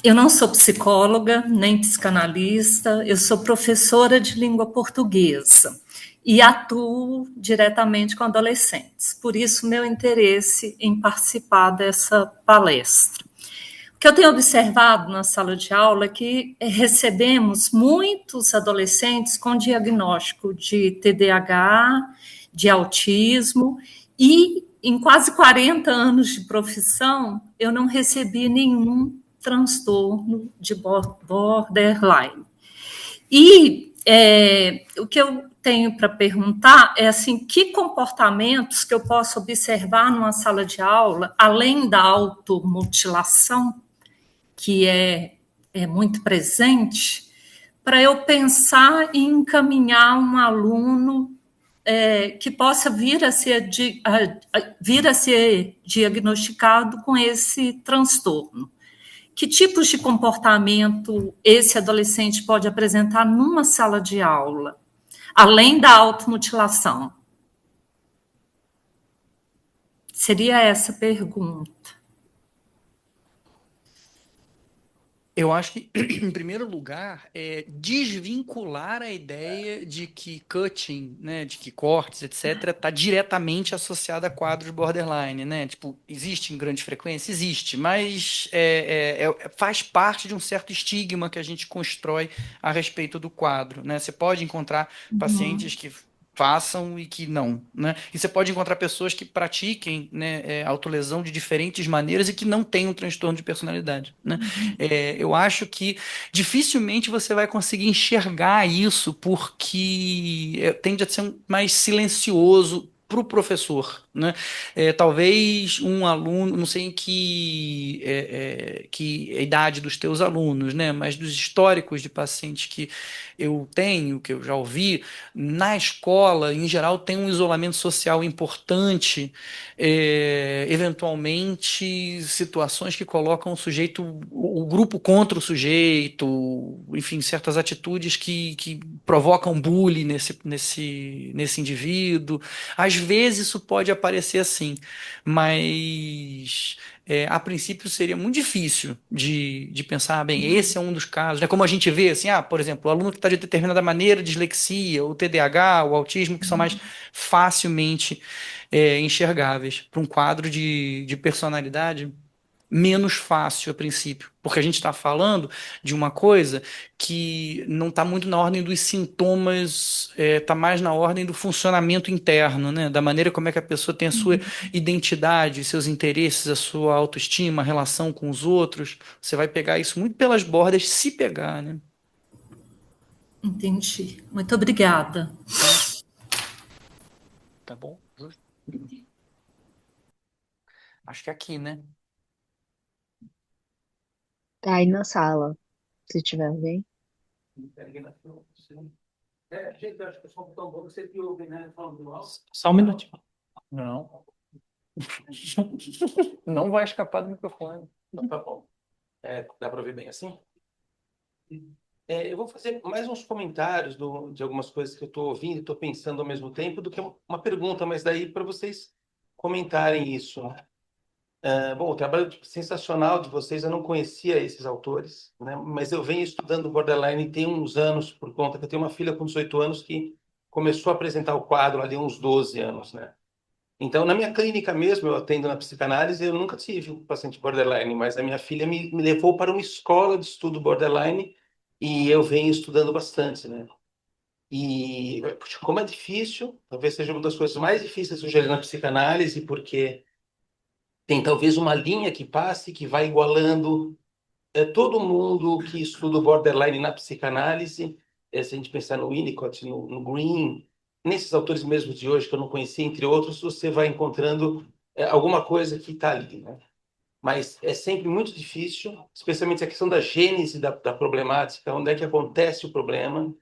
Eu não sou psicóloga, nem psicanalista, eu sou professora de língua portuguesa e atuo diretamente com adolescentes. Por isso, meu interesse em participar dessa palestra. O que eu tenho observado na sala de aula é que recebemos muitos adolescentes com diagnóstico de TDAH, de autismo, e em quase 40 anos de profissão, eu não recebi nenhum transtorno de borderline. E o que eu tenho para perguntar é assim, que comportamentos que eu posso observar numa sala de aula, além da automutilação, que é muito presente, para eu pensar em encaminhar um aluno que possa vir a ser diagnosticado com esse transtorno. Que tipos de comportamento esse adolescente pode apresentar numa sala de aula, além da automutilação? Seria essa a pergunta. Eu acho que, em primeiro lugar, desvincular a ideia de que cutting, né, de que cortes, etc., está diretamente associado a quadros borderline, né? Tipo, existe em grande frequência? Existe, mas faz parte de um certo estigma que a gente constrói a respeito do quadro, né? Você pode encontrar pacientes que façam e que não, né? E você pode encontrar pessoas que pratiquem, né, autolesão de diferentes maneiras e que não tenham um transtorno de personalidade, né? Eu acho que dificilmente você vai conseguir enxergar isso porque tende a ser mais silencioso para o professor, né? Talvez um aluno, não sei em que idade dos teus alunos, né? Mas dos históricos de pacientes que eu tenho, que eu já ouvi, na escola, em geral, tem um isolamento social importante, eventualmente situações que colocam o grupo contra o sujeito, enfim, certas atitudes que provocam bullying nesse indivíduo. Às vezes isso pode aparecer assim, mas a princípio seria muito difícil de pensar, bem, esse é um dos casos, né? Como a gente vê, assim, por exemplo, o aluno que está de determinada maneira, dislexia, o TDAH, o autismo, que são mais facilmente enxergáveis para um quadro de personalidade menos fácil a princípio, porque a gente está falando de uma coisa que não está muito na ordem dos sintomas, está mais na ordem do funcionamento interno, né? Da maneira como é que a pessoa tem a sua identidade, seus interesses, a sua autoestima, a relação com os outros. Você vai pegar isso muito pelas bordas, se pegar, né? Entendi. Muito obrigada. Tá bom? Acho que é aqui, né? Tá aí na sala, se tiver alguém. Gente, acho que o som tão bom que você que ouve, né? Só um minutinho. Não. Não vai escapar do microfone. Não, tá bom. Dá para ouvir bem assim? Eu vou fazer mais uns comentários de algumas coisas que eu estou ouvindo e estou pensando ao mesmo tempo do que uma pergunta, mas daí para vocês comentarem isso, né? Bom, o trabalho sensacional de vocês, eu não conhecia esses autores, né? Mas eu venho estudando borderline tem uns anos, por conta que eu tenho uma filha com 18 anos que começou a apresentar o quadro ali uns 12 anos, né? Então, na minha clínica mesmo, eu atendo na psicanálise, eu nunca tive um paciente borderline, mas a minha filha me levou para uma escola de estudo borderline e eu venho estudando bastante, né? E puxa, como é difícil, talvez seja uma das coisas mais difíceis hoje na psicanálise, porque tem talvez uma linha que passe que vai igualando todo mundo que estuda o borderline na psicanálise, se a gente pensar no Winnicott, no Green, nesses autores mesmo de hoje que eu não conhecia, entre outros, você vai encontrando alguma coisa que está ali, né? Mas é sempre muito difícil, especialmente a questão da gênese da problemática, onde é que acontece o problema,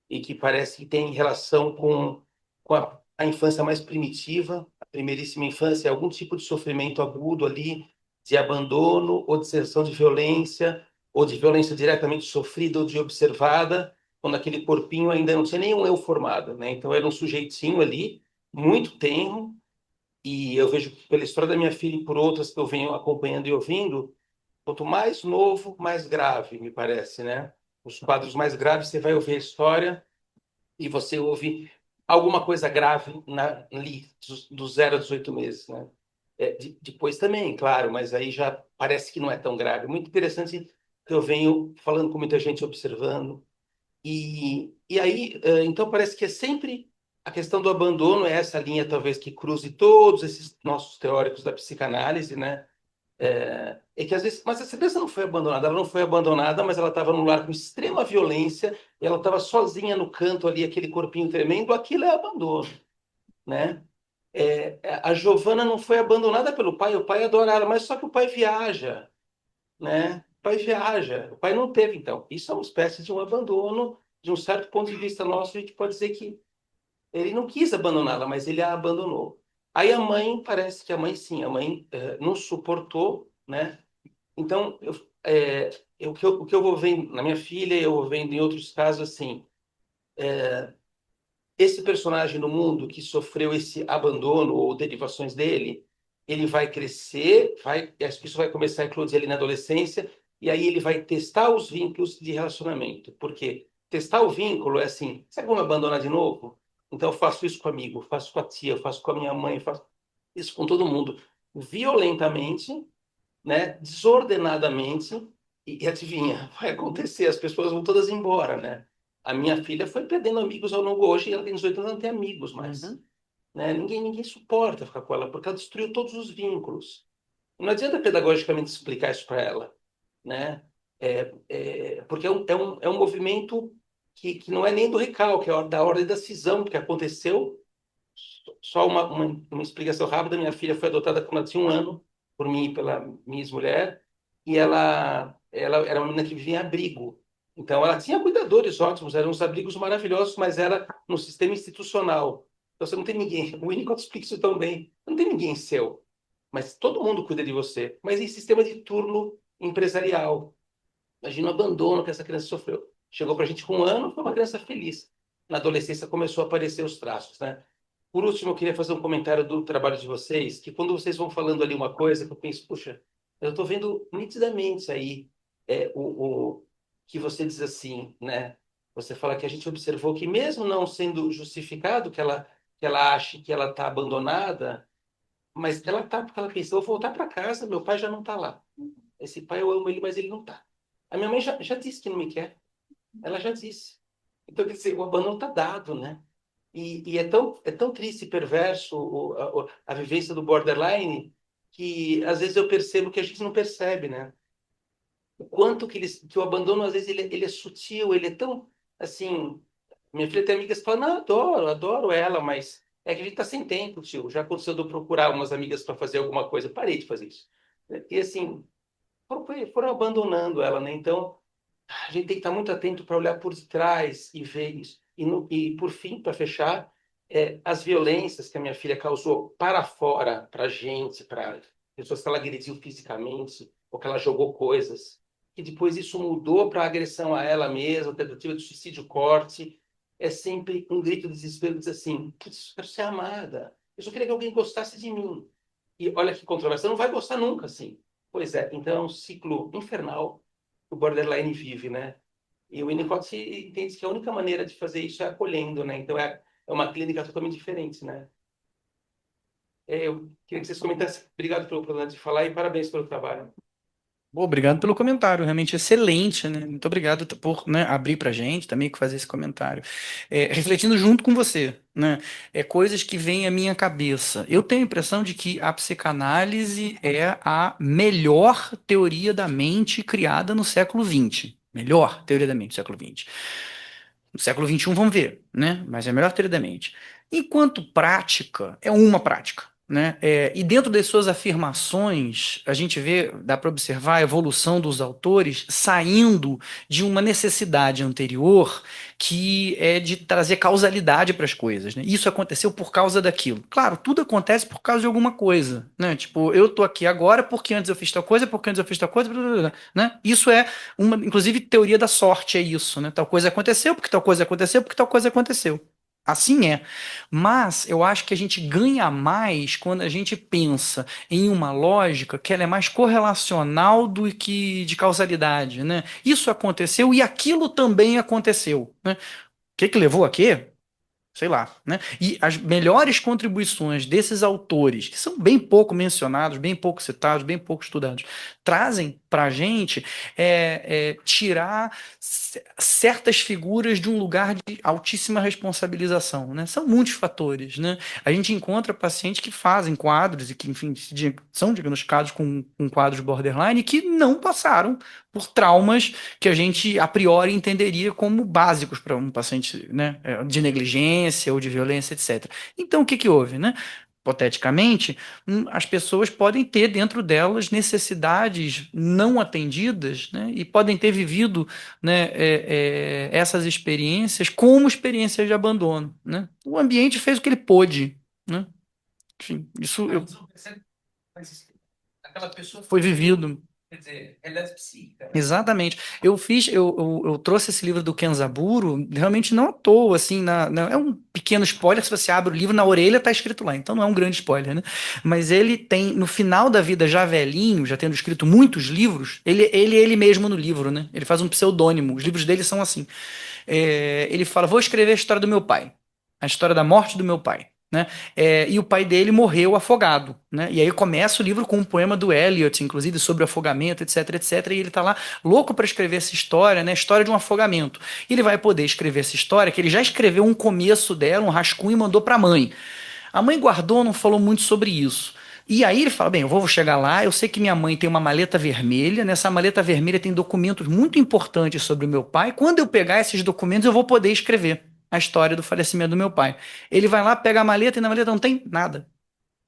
e que parece que tem relação com a infância mais primitiva, a primeiríssima infância, algum tipo de sofrimento agudo ali, de abandono ou de sensação de violência, ou de violência diretamente sofrida ou de observada, quando aquele corpinho ainda não tinha nenhum eu formado, né? Então era um sujeitinho ali, muito tenro, e eu vejo que pela história da minha filha e por outras que eu venho acompanhando e ouvindo, quanto mais novo, mais grave, me parece, né? Os quadros mais graves, você vai ouvir a história e você ouve alguma coisa grave ali, do 0 a 18 meses, né? Depois também, claro, mas aí já parece que não é tão grave. Muito interessante que eu venho falando com muita gente, observando. E aí, então, parece que é sempre a questão do abandono, é essa linha, talvez, que cruze todos esses nossos teóricos da psicanálise, né? Que às vezes, mas essa criança não foi abandonada, ela não foi abandonada, mas ela estava num lar com extrema violência, e ela estava sozinha no canto ali, aquele corpinho tremendo, aquilo é abandono, né? A Giovana não foi abandonada pelo pai, o pai adora ela, mas só que o pai viaja, né? O pai viaja, o pai não teve, então. Isso é uma espécie de um abandono, de um certo ponto de vista nosso, a gente pode dizer que ele não quis abandoná-la, mas ele a abandonou. Aí a mãe, parece que a mãe sim, a mãe não suportou, né? Então, o que eu vou vendo na minha filha, eu vou vendo em outros casos, assim, esse personagem no mundo que sofreu esse abandono ou derivações dele, ele vai crescer, acho que isso vai começar a eclodir ali na adolescência, e aí ele vai testar os vínculos de relacionamento. Por quê? Testar o vínculo é assim, sabe como abandonar de novo? Então eu faço isso com o amigo, faço com a tia, eu faço com a minha mãe, faço isso com todo mundo, violentamente, né, desordenadamente, e adivinha, vai acontecer, as pessoas vão todas embora, né? A minha filha foi perdendo amigos ao longo hoje, e ela tem 18 anos, não tem amigos mais, né? Ninguém suporta ficar com ela, porque ela destruiu todos os vínculos. Não adianta pedagogicamente explicar isso para ela, né? Porque é um movimento que não é nem do recalque, é da ordem da cisão, que aconteceu. Só uma explicação rápida: minha filha foi adotada quando ela tinha 1 ano, por mim e pela minha ex-mulher, e ela era uma menina que vivia em abrigo. Então, ela tinha cuidadores ótimos, eram uns abrigos maravilhosos, mas era no sistema institucional. Então, você não tem ninguém. O Winnicott explica isso tão bem. Não tem ninguém seu, mas todo mundo cuida de você. Mas em sistema de turno empresarial. Imagina o abandono que essa criança sofreu. Chegou para a gente com 1 ano, foi uma criança feliz. Na adolescência começou a aparecer os traços, né? Por último, eu queria fazer um comentário do trabalho de vocês, que quando vocês vão falando ali uma coisa, que eu penso, puxa, eu estou vendo nitidamente aí o que você diz assim, né? Você fala que a gente observou que mesmo não sendo justificado que ela ache que ela está abandonada, mas ela está porque ela pensa, eu vou voltar para casa, meu pai já não está lá. Esse pai, eu amo ele, mas ele não está. A minha mãe já disse que não me quer. Ela já disse. Então, quer dizer, o abandono está dado, né? E é tão triste e perverso a vivência do borderline, que às vezes eu percebo que a gente não percebe, né? O quanto que o abandono, às vezes, ele é sutil, ele é tão, assim... Minha filha tem amigas que falam, não, adoro ela, mas é que a gente está sem tempo, tio. Já aconteceu de eu procurar umas amigas para fazer alguma coisa, parei de fazer isso. E assim, foram abandonando ela, né? Então, a gente tem que estar muito atento para olhar por detrás e ver isso. E por fim, para fechar, as violências que a minha filha causou para fora, para gente, para pessoas que ela agrediu fisicamente, ou que ela jogou coisas. que depois isso mudou para agressão a ela mesma, tentativa de suicídio, corte, é sempre um grito de desespero, diz assim, putz, eu quero ser amada, eu só queria que alguém gostasse de mim. E olha que controvérsia, não vai gostar nunca, assim. Pois é, então é um ciclo infernal que o borderline vive, né? E o Winnicott entende que a única maneira de fazer isso é acolhendo, né? Então é uma clínica totalmente diferente, né? Eu queria que vocês comentassem. Obrigado pela oportunidade de falar e parabéns pelo trabalho. Obrigado pelo comentário, realmente excelente, né? Muito obrigado por, né, abrir para a gente também fazer esse comentário. Refletindo junto com você, né? Coisas que vêm à minha cabeça. Eu tenho a impressão de que a psicanálise é a melhor teoria da mente criada no século XX. Melhor teoria da mente do século XX. No século XXI, vamos ver, né? Mas é a melhor teoria da mente. Enquanto prática, é uma prática, né? E dentro das suas afirmações, a gente vê, dá para observar a evolução dos autores saindo de uma necessidade anterior que é de trazer causalidade para as coisas, né? Isso aconteceu por causa daquilo. Claro, tudo acontece por causa de alguma coisa, né? Tipo, eu tô aqui agora porque antes eu fiz tal coisa, porque antes eu fiz tal coisa, blá, blá, blá, né? Isso é uma, inclusive, teoria da sorte é isso, né? Tal coisa aconteceu porque tal coisa aconteceu porque tal coisa aconteceu. Assim é. Mas eu acho que a gente ganha mais quando a gente pensa em uma lógica que ela é mais correlacional do que de causalidade, né? Isso aconteceu e aquilo também aconteceu, né? O que que levou a quê? Sei lá, né? E as melhores contribuições desses autores, que são bem pouco mencionados, bem pouco citados, bem pouco estudados, trazem para a gente tirar certas figuras de um lugar de altíssima responsabilização, né? São muitos fatores, né? A gente encontra pacientes que fazem quadros e que, enfim, são diagnosticados com quadros borderline que não passaram por traumas que a gente a priori entenderia como básicos para um paciente, né, de negligência ou de violência, etc. Então, o que que houve, né? Hipoteticamente, as pessoas podem ter dentro delas necessidades não atendidas, né, e podem ter vivido, né, essas experiências como experiências de abandono, né? O ambiente fez o que ele pôde, né? Enfim, isso aquela pessoa foi vivido. Quer dizer, ela é psíquica. Exatamente. Eu trouxe esse livro do Kenzaburo, realmente não à toa, assim, é um pequeno spoiler, se você abre o livro, na orelha tá escrito lá, então não é um grande spoiler, né? Mas ele tem, no final da vida, já velhinho, já tendo escrito muitos livros, ele mesmo no livro, né? Ele faz um pseudônimo, os livros dele são assim. Ele fala, vou escrever a história do meu pai, a história da morte do meu pai. Né? E o pai dele morreu afogado, né? E aí começa o livro com um poema do Eliot, inclusive sobre afogamento, etc, etc. E ele tá lá louco para escrever essa história, né? História de um afogamento. E ele vai poder escrever essa história, que ele já escreveu um começo dela, um rascunho, e mandou para a mãe. A mãe guardou, não falou muito sobre isso. E aí ele fala, bem, eu vou chegar lá, eu sei que minha mãe tem uma maleta vermelha, nessa maleta vermelha tem documentos muito importantes sobre o meu pai, quando eu pegar esses documentos eu vou poder escrever a história do falecimento do meu pai. Ele vai lá, pega a maleta e na maleta não tem nada,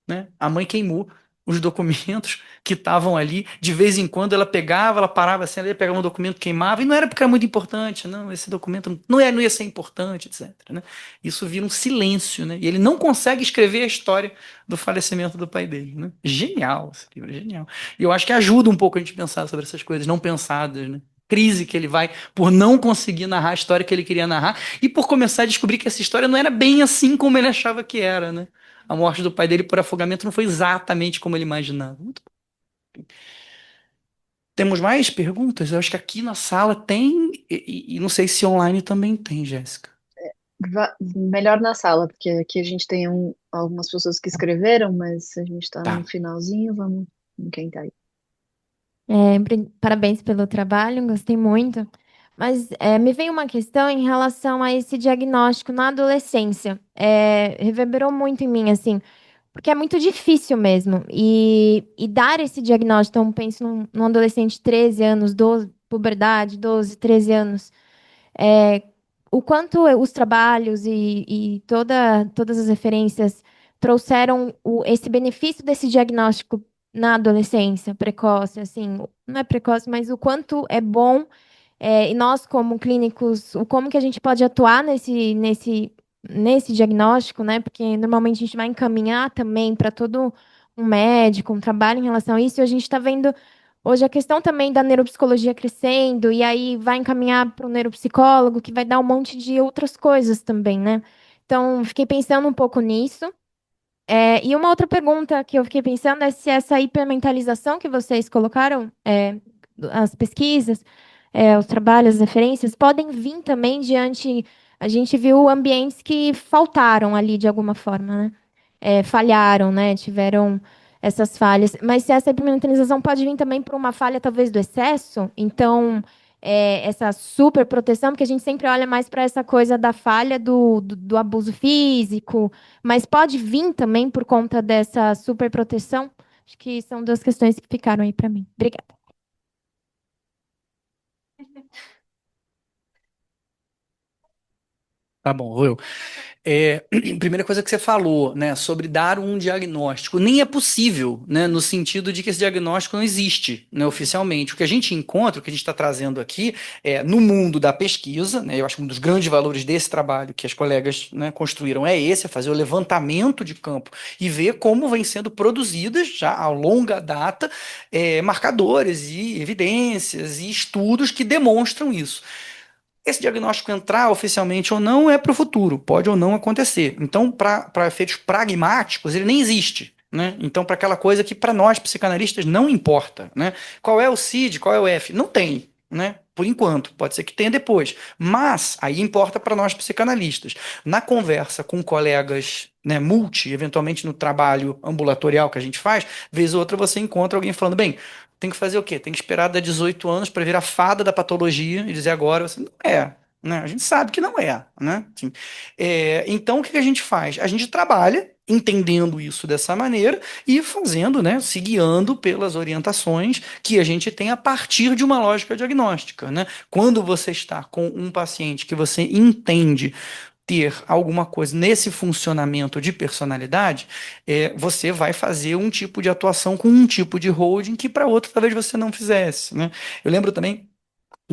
né? A mãe queimou os documentos que estavam ali. De vez em quando ela pegava, ela parava assim, ela ia pegar um documento, queimava, e não era porque era muito importante, não, esse documento não ia ser importante, etc, né? Isso vira um silêncio, né? E ele não consegue escrever a história do falecimento do pai dele, né? Genial, esse livro é genial. E eu acho que ajuda um pouco a gente pensar sobre essas coisas não pensadas, né? Crise que ele vai por não conseguir narrar a história que ele queria narrar e por começar a descobrir que essa história não era bem assim como ele achava que era, né? A morte do pai dele por afogamento não foi exatamente como ele imaginava. Muito bom. Temos mais perguntas? Eu acho que aqui na sala tem, e não sei se online também tem, Jéssica. Melhor na sala, porque aqui a gente tem algumas pessoas que escreveram, mas a gente está Tá. no finalzinho, vamos com quem tá aí. Parabéns pelo trabalho, gostei muito. Mas me veio uma questão em relação a esse diagnóstico na adolescência. Reverberou muito em mim, assim, porque é muito difícil mesmo. E dar esse diagnóstico, então, penso num adolescente de 13 anos, 12, puberdade, 12, 13 anos. O quanto os trabalhos e todas as referências trouxeram esse benefício desse diagnóstico na adolescência precoce, assim, não é precoce, mas o quanto é bom, e nós como clínicos, como que a gente pode atuar nesse diagnóstico, né? Porque normalmente a gente vai encaminhar também para todo um médico, um trabalho em relação a isso, e a gente está vendo Hoje a questão também da neuropsicologia crescendo, e aí vai encaminhar para o neuropsicólogo, que vai dar um monte de outras coisas também, né? Então, fiquei pensando um pouco nisso. E uma outra pergunta que eu fiquei pensando é se essa hipermentalização que vocês colocaram, as pesquisas, os trabalhos, as referências, podem vir também diante. A gente viu ambientes que faltaram ali de alguma forma, né? Falharam, né? Tiveram essas falhas. Mas se essa hipermentalização pode vir também por uma falha, talvez, do excesso, então. Essa super proteção, porque a gente sempre olha mais para essa coisa da falha do abuso físico, mas pode vir também por conta dessa superproteção? Acho que são duas questões que ficaram aí para mim. Obrigada. Tá bom, vou eu. Primeira coisa que você falou, né, sobre dar um diagnóstico, nem é possível, né, no sentido de que esse diagnóstico não existe, né, oficialmente. O que a gente encontra, o que a gente está trazendo aqui, no mundo da pesquisa, né, eu acho que um dos grandes valores desse trabalho que as colegas, né, construíram é esse, é fazer o levantamento de campo e ver como vem sendo produzidas já a longa data marcadores e evidências e estudos que demonstram isso. Esse diagnóstico entrar oficialmente ou não é para o futuro, pode ou não acontecer. Então, para efeitos pragmáticos, ele nem existe. Né? Então, para aquela coisa que para nós psicanalistas não importa. Né? Qual é o CID, qual é o F? Não tem. Né? Por enquanto, pode ser que tenha depois. Mas aí importa para nós psicanalistas. Na conversa com colegas, né, eventualmente no trabalho ambulatorial que a gente faz, vez ou outra você encontra alguém falando, bem, tem que fazer o quê? Tem que esperar dar 18 anos para virar fada da patologia e dizer agora, você não é. Né? A gente sabe que não é. Né? Assim, então, o que a gente faz? A gente trabalha entendendo isso dessa maneira e fazendo, né, se guiando pelas orientações que a gente tem a partir de uma lógica diagnóstica. Né? Quando você está com um paciente que você entende ter alguma coisa nesse funcionamento de personalidade, você vai fazer um tipo de atuação com um tipo de holding que para outro talvez você não fizesse. Né? Eu lembro também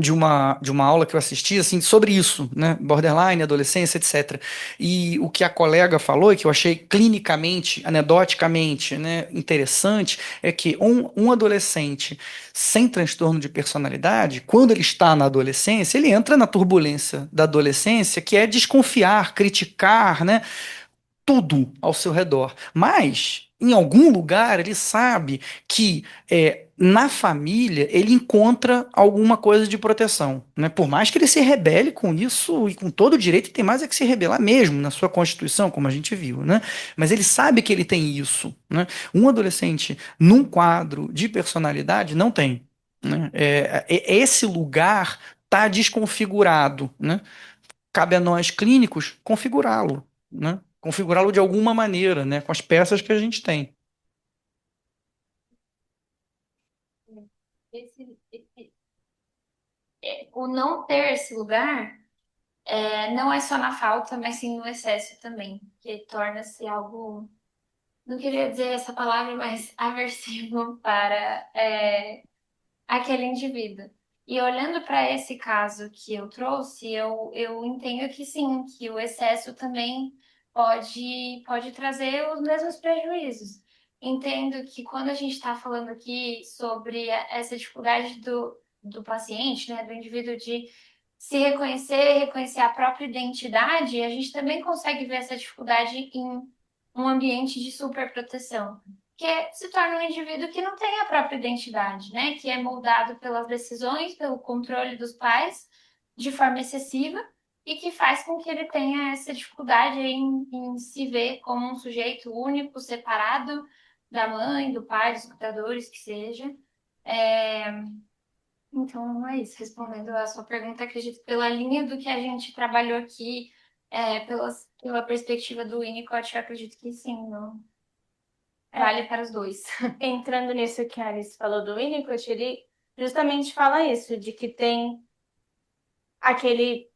de uma aula que eu assisti assim, sobre isso, né? Borderline, adolescência, etc. E o que a colega falou, e que eu achei clinicamente, anedoticamente, né, interessante, é que um adolescente sem transtorno de personalidade, quando ele está na adolescência, ele entra na turbulência da adolescência, que é desconfiar, criticar, né? Tudo ao seu redor. Mas, em algum lugar, ele sabe que na família ele encontra alguma coisa de proteção. Né? Por mais que ele se rebele com isso, e com todo o direito, tem mais é que se rebelar mesmo na sua Constituição, como a gente viu. Né? Mas ele sabe que ele tem isso. Né? Um adolescente num quadro de personalidade não tem. Né? Esse lugar está desconfigurado. Né? Cabe a nós clínicos configurá-lo, né? Configurá-lo de alguma maneira, né? Com as peças que a gente tem. O não ter esse lugar não é só na falta, mas sim no excesso também, que torna-se algo, não queria dizer essa palavra, mas aversivo para aquele indivíduo. E olhando para esse caso que eu trouxe, eu entendo que sim, que o excesso também pode trazer os mesmos prejuízos. Entendo que quando a gente está falando aqui sobre essa dificuldade do paciente, né, do indivíduo de se reconhecer, reconhecer a própria identidade, a gente também consegue ver essa dificuldade em um ambiente de superproteção que se torna um indivíduo que não tem a própria identidade, né? Que é moldado pelas decisões, pelo controle dos pais de forma excessiva e que faz com que ele tenha essa dificuldade em se ver como um sujeito único, separado da mãe, do pai, dos cuidadores, que seja. Então, é isso. Respondendo a sua pergunta, acredito que pela linha do que a gente trabalhou aqui, pela perspectiva do Winnicott, eu acredito que sim, não. Vale para os dois. Entrando nisso que a Alice falou do Winnicott, ele justamente fala isso, de que tem aquele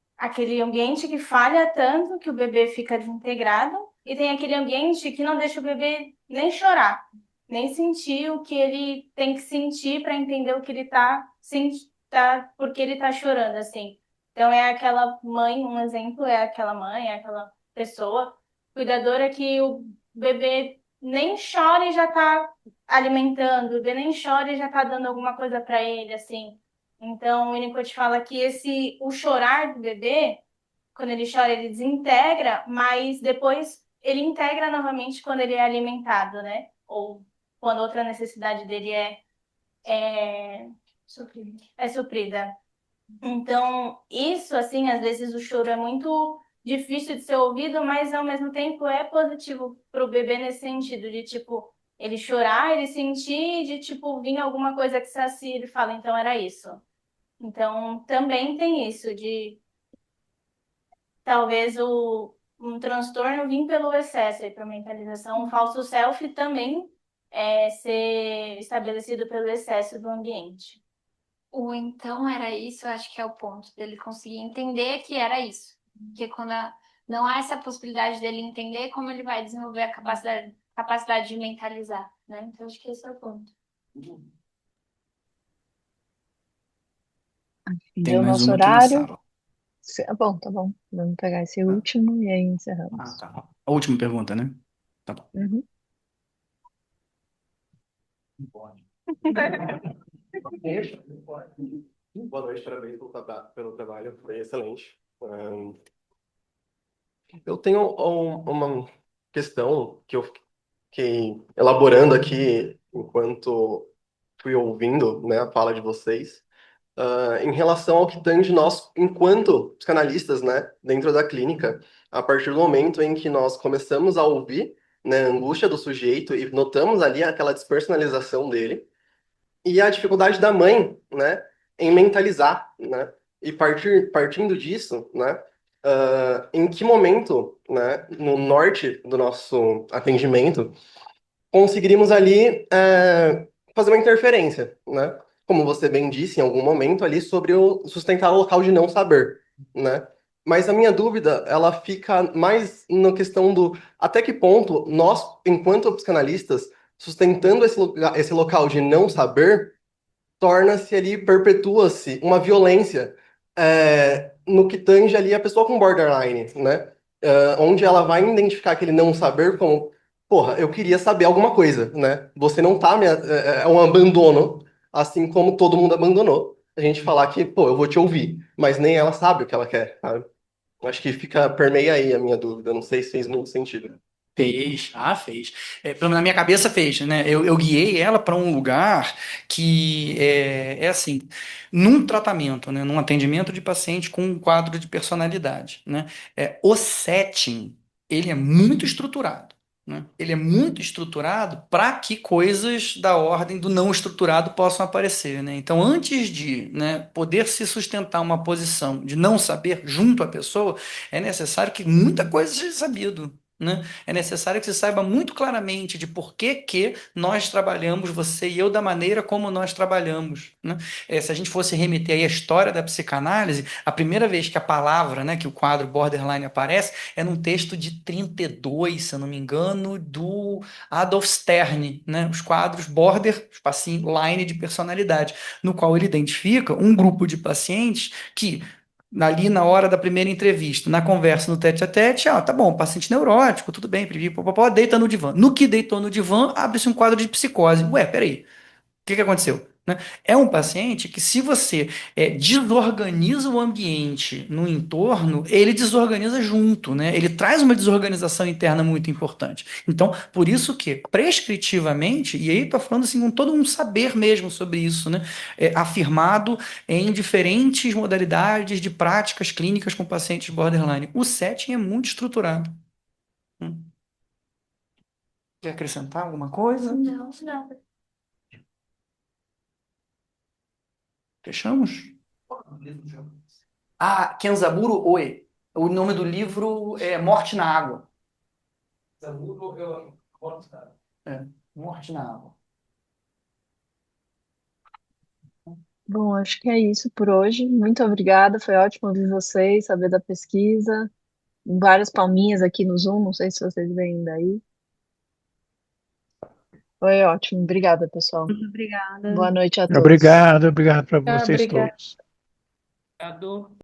ambiente que falha tanto que o bebê fica desintegrado, e tem aquele ambiente que não deixa o bebê nem chorar, nem sentir o que ele tem que sentir para entender o que ele porque ele está chorando, assim. Então é aquela mãe, um exemplo é aquela mãe, é aquela pessoa cuidadora que o bebê nem chora e já tá alimentando, o bebê nem chora e já tá dando alguma coisa para ele, assim. Então, o Winnicott fala que o chorar do bebê, quando ele chora, ele desintegra, mas depois ele integra novamente quando ele é alimentado, né? Ou quando outra necessidade dele é, é suprida. Então, isso, assim, às vezes o choro é muito difícil de ser ouvido, mas ao mesmo tempo é positivo para o bebê nesse sentido, de tipo, ele chorar, ele sentir, de tipo, vir alguma coisa que sacia, ele fala, então era isso. Então, também tem isso, de talvez um transtorno vir pelo excesso, hipermentalização, o falso self também ser estabelecido pelo excesso do ambiente. O então era isso, eu acho que é o ponto dele conseguir entender que era isso. Porque quando não há essa possibilidade dele entender, como ele vai desenvolver a capacidade de mentalizar, né? Então, acho que esse é o ponto. Tem Deu mais nosso uma aqui na horário. sala. Tá bom. Vamos pegar esse último e aí encerramos. Tá. A última pergunta, né? Tá bom. Uhum. Boa noite, parabéns pelo trabalho, foi excelente. Eu tenho uma questão que eu fiquei elaborando aqui enquanto fui ouvindo, né, a fala de vocês, em relação ao que tange nós, enquanto psicanalistas, né, dentro da clínica, a partir do momento em que nós começamos a ouvir, né, a angústia do sujeito e notamos ali aquela despersonalização dele, e a dificuldade da mãe, né, em mentalizar, né, e partindo disso, né, em que momento, né, no norte do nosso atendimento, conseguiríamos ali fazer uma interferência, né, como você bem disse em algum momento ali sobre o sustentar o local de não saber, né, mas a minha dúvida, ela fica mais na questão do até que ponto nós, enquanto psicanalistas, sustentando esse local de não saber, torna-se ali, perpetua-se uma violência no que tange ali a pessoa com borderline, né? Onde ela vai identificar aquele não saber como, porra, eu queria saber alguma coisa, né? Você não tá, é um abandono, assim como todo mundo abandonou. A gente falar que, pô, eu vou te ouvir, mas nem ela sabe o que ela quer, sabe? Acho que permeia aí a minha dúvida, não sei se fez muito sentido. Fez. Pelo menos na minha cabeça fez, né? Eu guiei ela para um lugar que é assim, num tratamento, né? Num atendimento de paciente com um quadro de personalidade, né? O setting, ele é muito estruturado, né? Ele é muito estruturado para que coisas da ordem do não estruturado possam aparecer, né? Então, antes de, né, poder se sustentar uma posição de não saber junto à pessoa, é necessário que muita coisa seja sabido, né? É necessário que você saiba muito claramente de por que nós trabalhamos, você e eu, da maneira como nós trabalhamos, né? Se a gente fosse remeter aí à história da psicanálise, a primeira vez que a palavra, né, que o quadro borderline aparece, é num texto de 32, se eu não me engano, do Adolf Stern, né? Os quadros border, espacinho, line de personalidade, no qual ele identifica um grupo de pacientes que ali na hora da primeira entrevista, na conversa no tete-a-tete, tá bom, paciente neurótico, tudo bem, pipipopopó, deita no divã. No que deitou no divã, abre-se um quadro de psicose. Ué, peraí, o que aconteceu? Né? É um paciente que, se você desorganiza o ambiente no entorno, ele desorganiza junto, né? Ele traz uma desorganização interna muito importante. Então, por isso que, prescritivamente, e aí estou falando assim, com todo um saber mesmo sobre isso, né? Afirmado em diferentes modalidades de práticas clínicas com pacientes borderline. O setting é muito estruturado. Quer acrescentar alguma coisa? Não. Fechamos? Kenzaburo Oe. O nome do livro é Morte na Água. Morte na Água. Bom, acho que é isso por hoje. Muito obrigada, foi ótimo ouvir vocês, saber da pesquisa. Várias palminhas aqui no Zoom, não sei se vocês veem daí. Foi ótimo, obrigada, pessoal. Muito obrigada. Boa noite a todos. Obrigado para vocês Obrigada. todos. Obrigado.